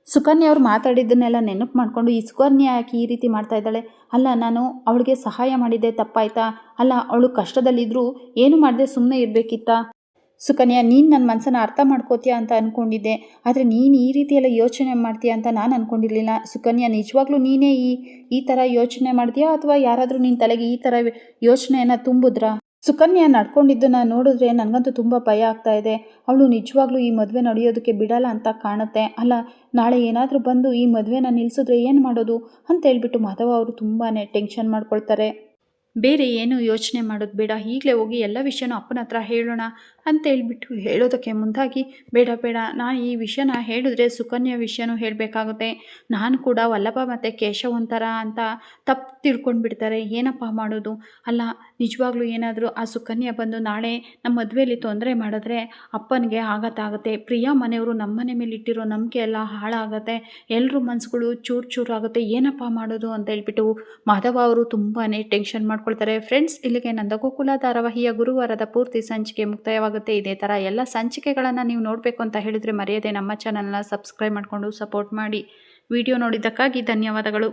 ಸುಕನ್ಯಾ ಅವ್ರು ಮಾತಾಡಿದ್ದನ್ನೆಲ್ಲ ನೆನಪು ಮಾಡಿಕೊಂಡು, ಈ ಸುಕನ್ಯಾ ಯಾಕೆ ಈ ರೀತಿ ಮಾಡ್ತಾ ಇದ್ದಾಳೆ, ಅಲ್ಲ ನಾನು ಅವಳಿಗೆ ಸಹಾಯ ಮಾಡಿದ್ದೆ ತಪ್ಪಾಯ್ತಾ, ಅಲ್ಲ ಅವಳು ಕಷ್ಟದಲ್ಲಿದ್ದರೂ ಏನು ಮಾಡದೆ ಸುಮ್ಮನೆ ಇರಬೇಕಿತ್ತಾ, ಸುಕನ್ಯಾ, ನೀನು ನನ್ನ ಮನಸ್ಸನ್ನು ಅರ್ಥ ಮಾಡ್ಕೋತೀಯ ಅಂತ ಅಂದ್ಕೊಂಡಿದ್ದೆ, ಆದರೆ ನೀನು ಈ ರೀತಿಯೆಲ್ಲ ಯೋಚನೆ ಮಾಡ್ತೀಯ ಅಂತ ನಾನು ಅಂದ್ಕೊಂಡಿರಲಿಲ್ಲ. ಸುಕನ್ಯಾ, ನಿಜವಾಗ್ಲೂ ನೀನೇ ಈ ಥರ ಯೋಚನೆ ಮಾಡ್ತೀಯಾ ಅಥವಾ ಯಾರಾದರೂ ನಿನ್ನ ತಲೆಗೆ ಈ ಥರ ಯೋಚನೆಯನ್ನು ತುಂಬಿದ್ರಾ? ಸುಕನ್ಯಾ ನಡ್ಕೊಂಡಿದ್ದನ್ನು ನೋಡಿದ್ರೆ ನನಗಂತೂ ತುಂಬ ಭಯ ಆಗ್ತಾ ಇದೆ. ಅವಳು ನಿಜವಾಗ್ಲೂ ಈ ಮದುವೆ ನಡೆಯೋದಕ್ಕೆ ಬಿಡಲ್ಲ ಅಂತ ಕಾಣುತ್ತೆ. ಅಲ್ಲ, ನಾಳೆ ಏನಾದರೂ ಬಂದು ಈ ಮದುವೆನ ನಿಲ್ಲಿಸಿದ್ರೆ ಏನು ಮಾಡೋದು ಅಂತ ಹೇಳ್ಬಿಟ್ಟು ಮಾಧವ ಅವರು ತುಂಬಾ ಟೆನ್ಷನ್ ಮಾಡ್ಕೊಳ್ತಾರೆ. ಬೇರೆ ಏನು ಯೋಚನೆ ಮಾಡೋದು ಬೇಡ, ಈಗಲೇ ಹೋಗಿ ಎಲ್ಲ ವಿಷಯನೂ ಅಪ್ಪನ ಹತ್ರ ಹೇಳೋಣ ಅಂತೇಳ್ಬಿಟ್ಟು ಹೇಳೋದಕ್ಕೆ ಮುಂದಾಗಿ, ಬೇಡ ಬೇಡ, ನಾನು ಈ ವಿಷಯನ ಹೇಳಿದ್ರೆ ಸುಕನ್ಯಾ ವಿಷಯನೂ ಹೇಳಬೇಕಾಗುತ್ತೆ. ನಾನು ಕೂಡ ವಲ್ಲಭ ಮತ್ತು ಕೇಶವ್ ಒಂಥರ ಅಂತ ತಪ್ಪು ತಿಳ್ಕೊಂಡು ಬಿಡ್ತಾರೆ, ಏನಪ್ಪ ಮಾಡೋದು? ಅಲ್ಲ, ನಿಜವಾಗ್ಲೂ ಏನಾದರೂ ಆ ಸುಕನ್ಯಾ ಬಂದು ನಾಳೆ ನಮ್ಮ ಮದುವೆಯಲ್ಲಿ ತೊಂದರೆ ಮಾಡಿದ್ರೆ ಅಪ್ಪನಿಗೆ ಆಗುತ್ತೆ. ಪ್ರಿಯಾ ಮನೆಯವರು ನಮ್ಮ ಮನೆ ಮೇಲೆ ಇಟ್ಟಿರೋ ನಂಬಿಕೆ ಎಲ್ಲ ಹಾಳಾಗುತ್ತೆ, ಎಲ್ಲರೂ ಮನಸ್ಸುಗಳು ಚೂರು ಚೂರು ಆಗುತ್ತೆ, ಏನಪ್ಪ ಮಾಡೋದು ಅಂತ ಹೇಳ್ಬಿಟ್ಟು ಮಾಧವ ಅವರು ತುಂಬಾ ಟೆನ್ಷನ್ ಮಾಡ್ಕೊಳ್ತಾರೆ. ಫ್ರೆಂಡ್ಸ್, ಇಲ್ಲಿಗೆ ನಂದಗೋಕುಲ ಧಾರಾವಾಹಿಯ ಗುರುವಾರದ ಪೂರ್ತಿ ಸಂಚಿಕೆ ಮುಕ್ತಾಯವಾಗುತ್ತೆ. ಇದೇ ಥರ ಎಲ್ಲ ಸಂಚಿಕೆಗಳನ್ನು ನೀವು ನೋಡಬೇಕು ಅಂತ ಹೇಳಿದರೆ ಮರೆಯದೆ ನಮ್ಮ ಚಾನಲ್ನ ಸಬ್ಸ್ಕ್ರೈಬ್ ಮಾಡಿಕೊಂಡು ಸಪೋರ್ಟ್ ಮಾಡಿ. ವಿಡಿಯೋ ನೋಡಿದ್ದಕ್ಕಾಗಿ ಧನ್ಯವಾದಗಳು.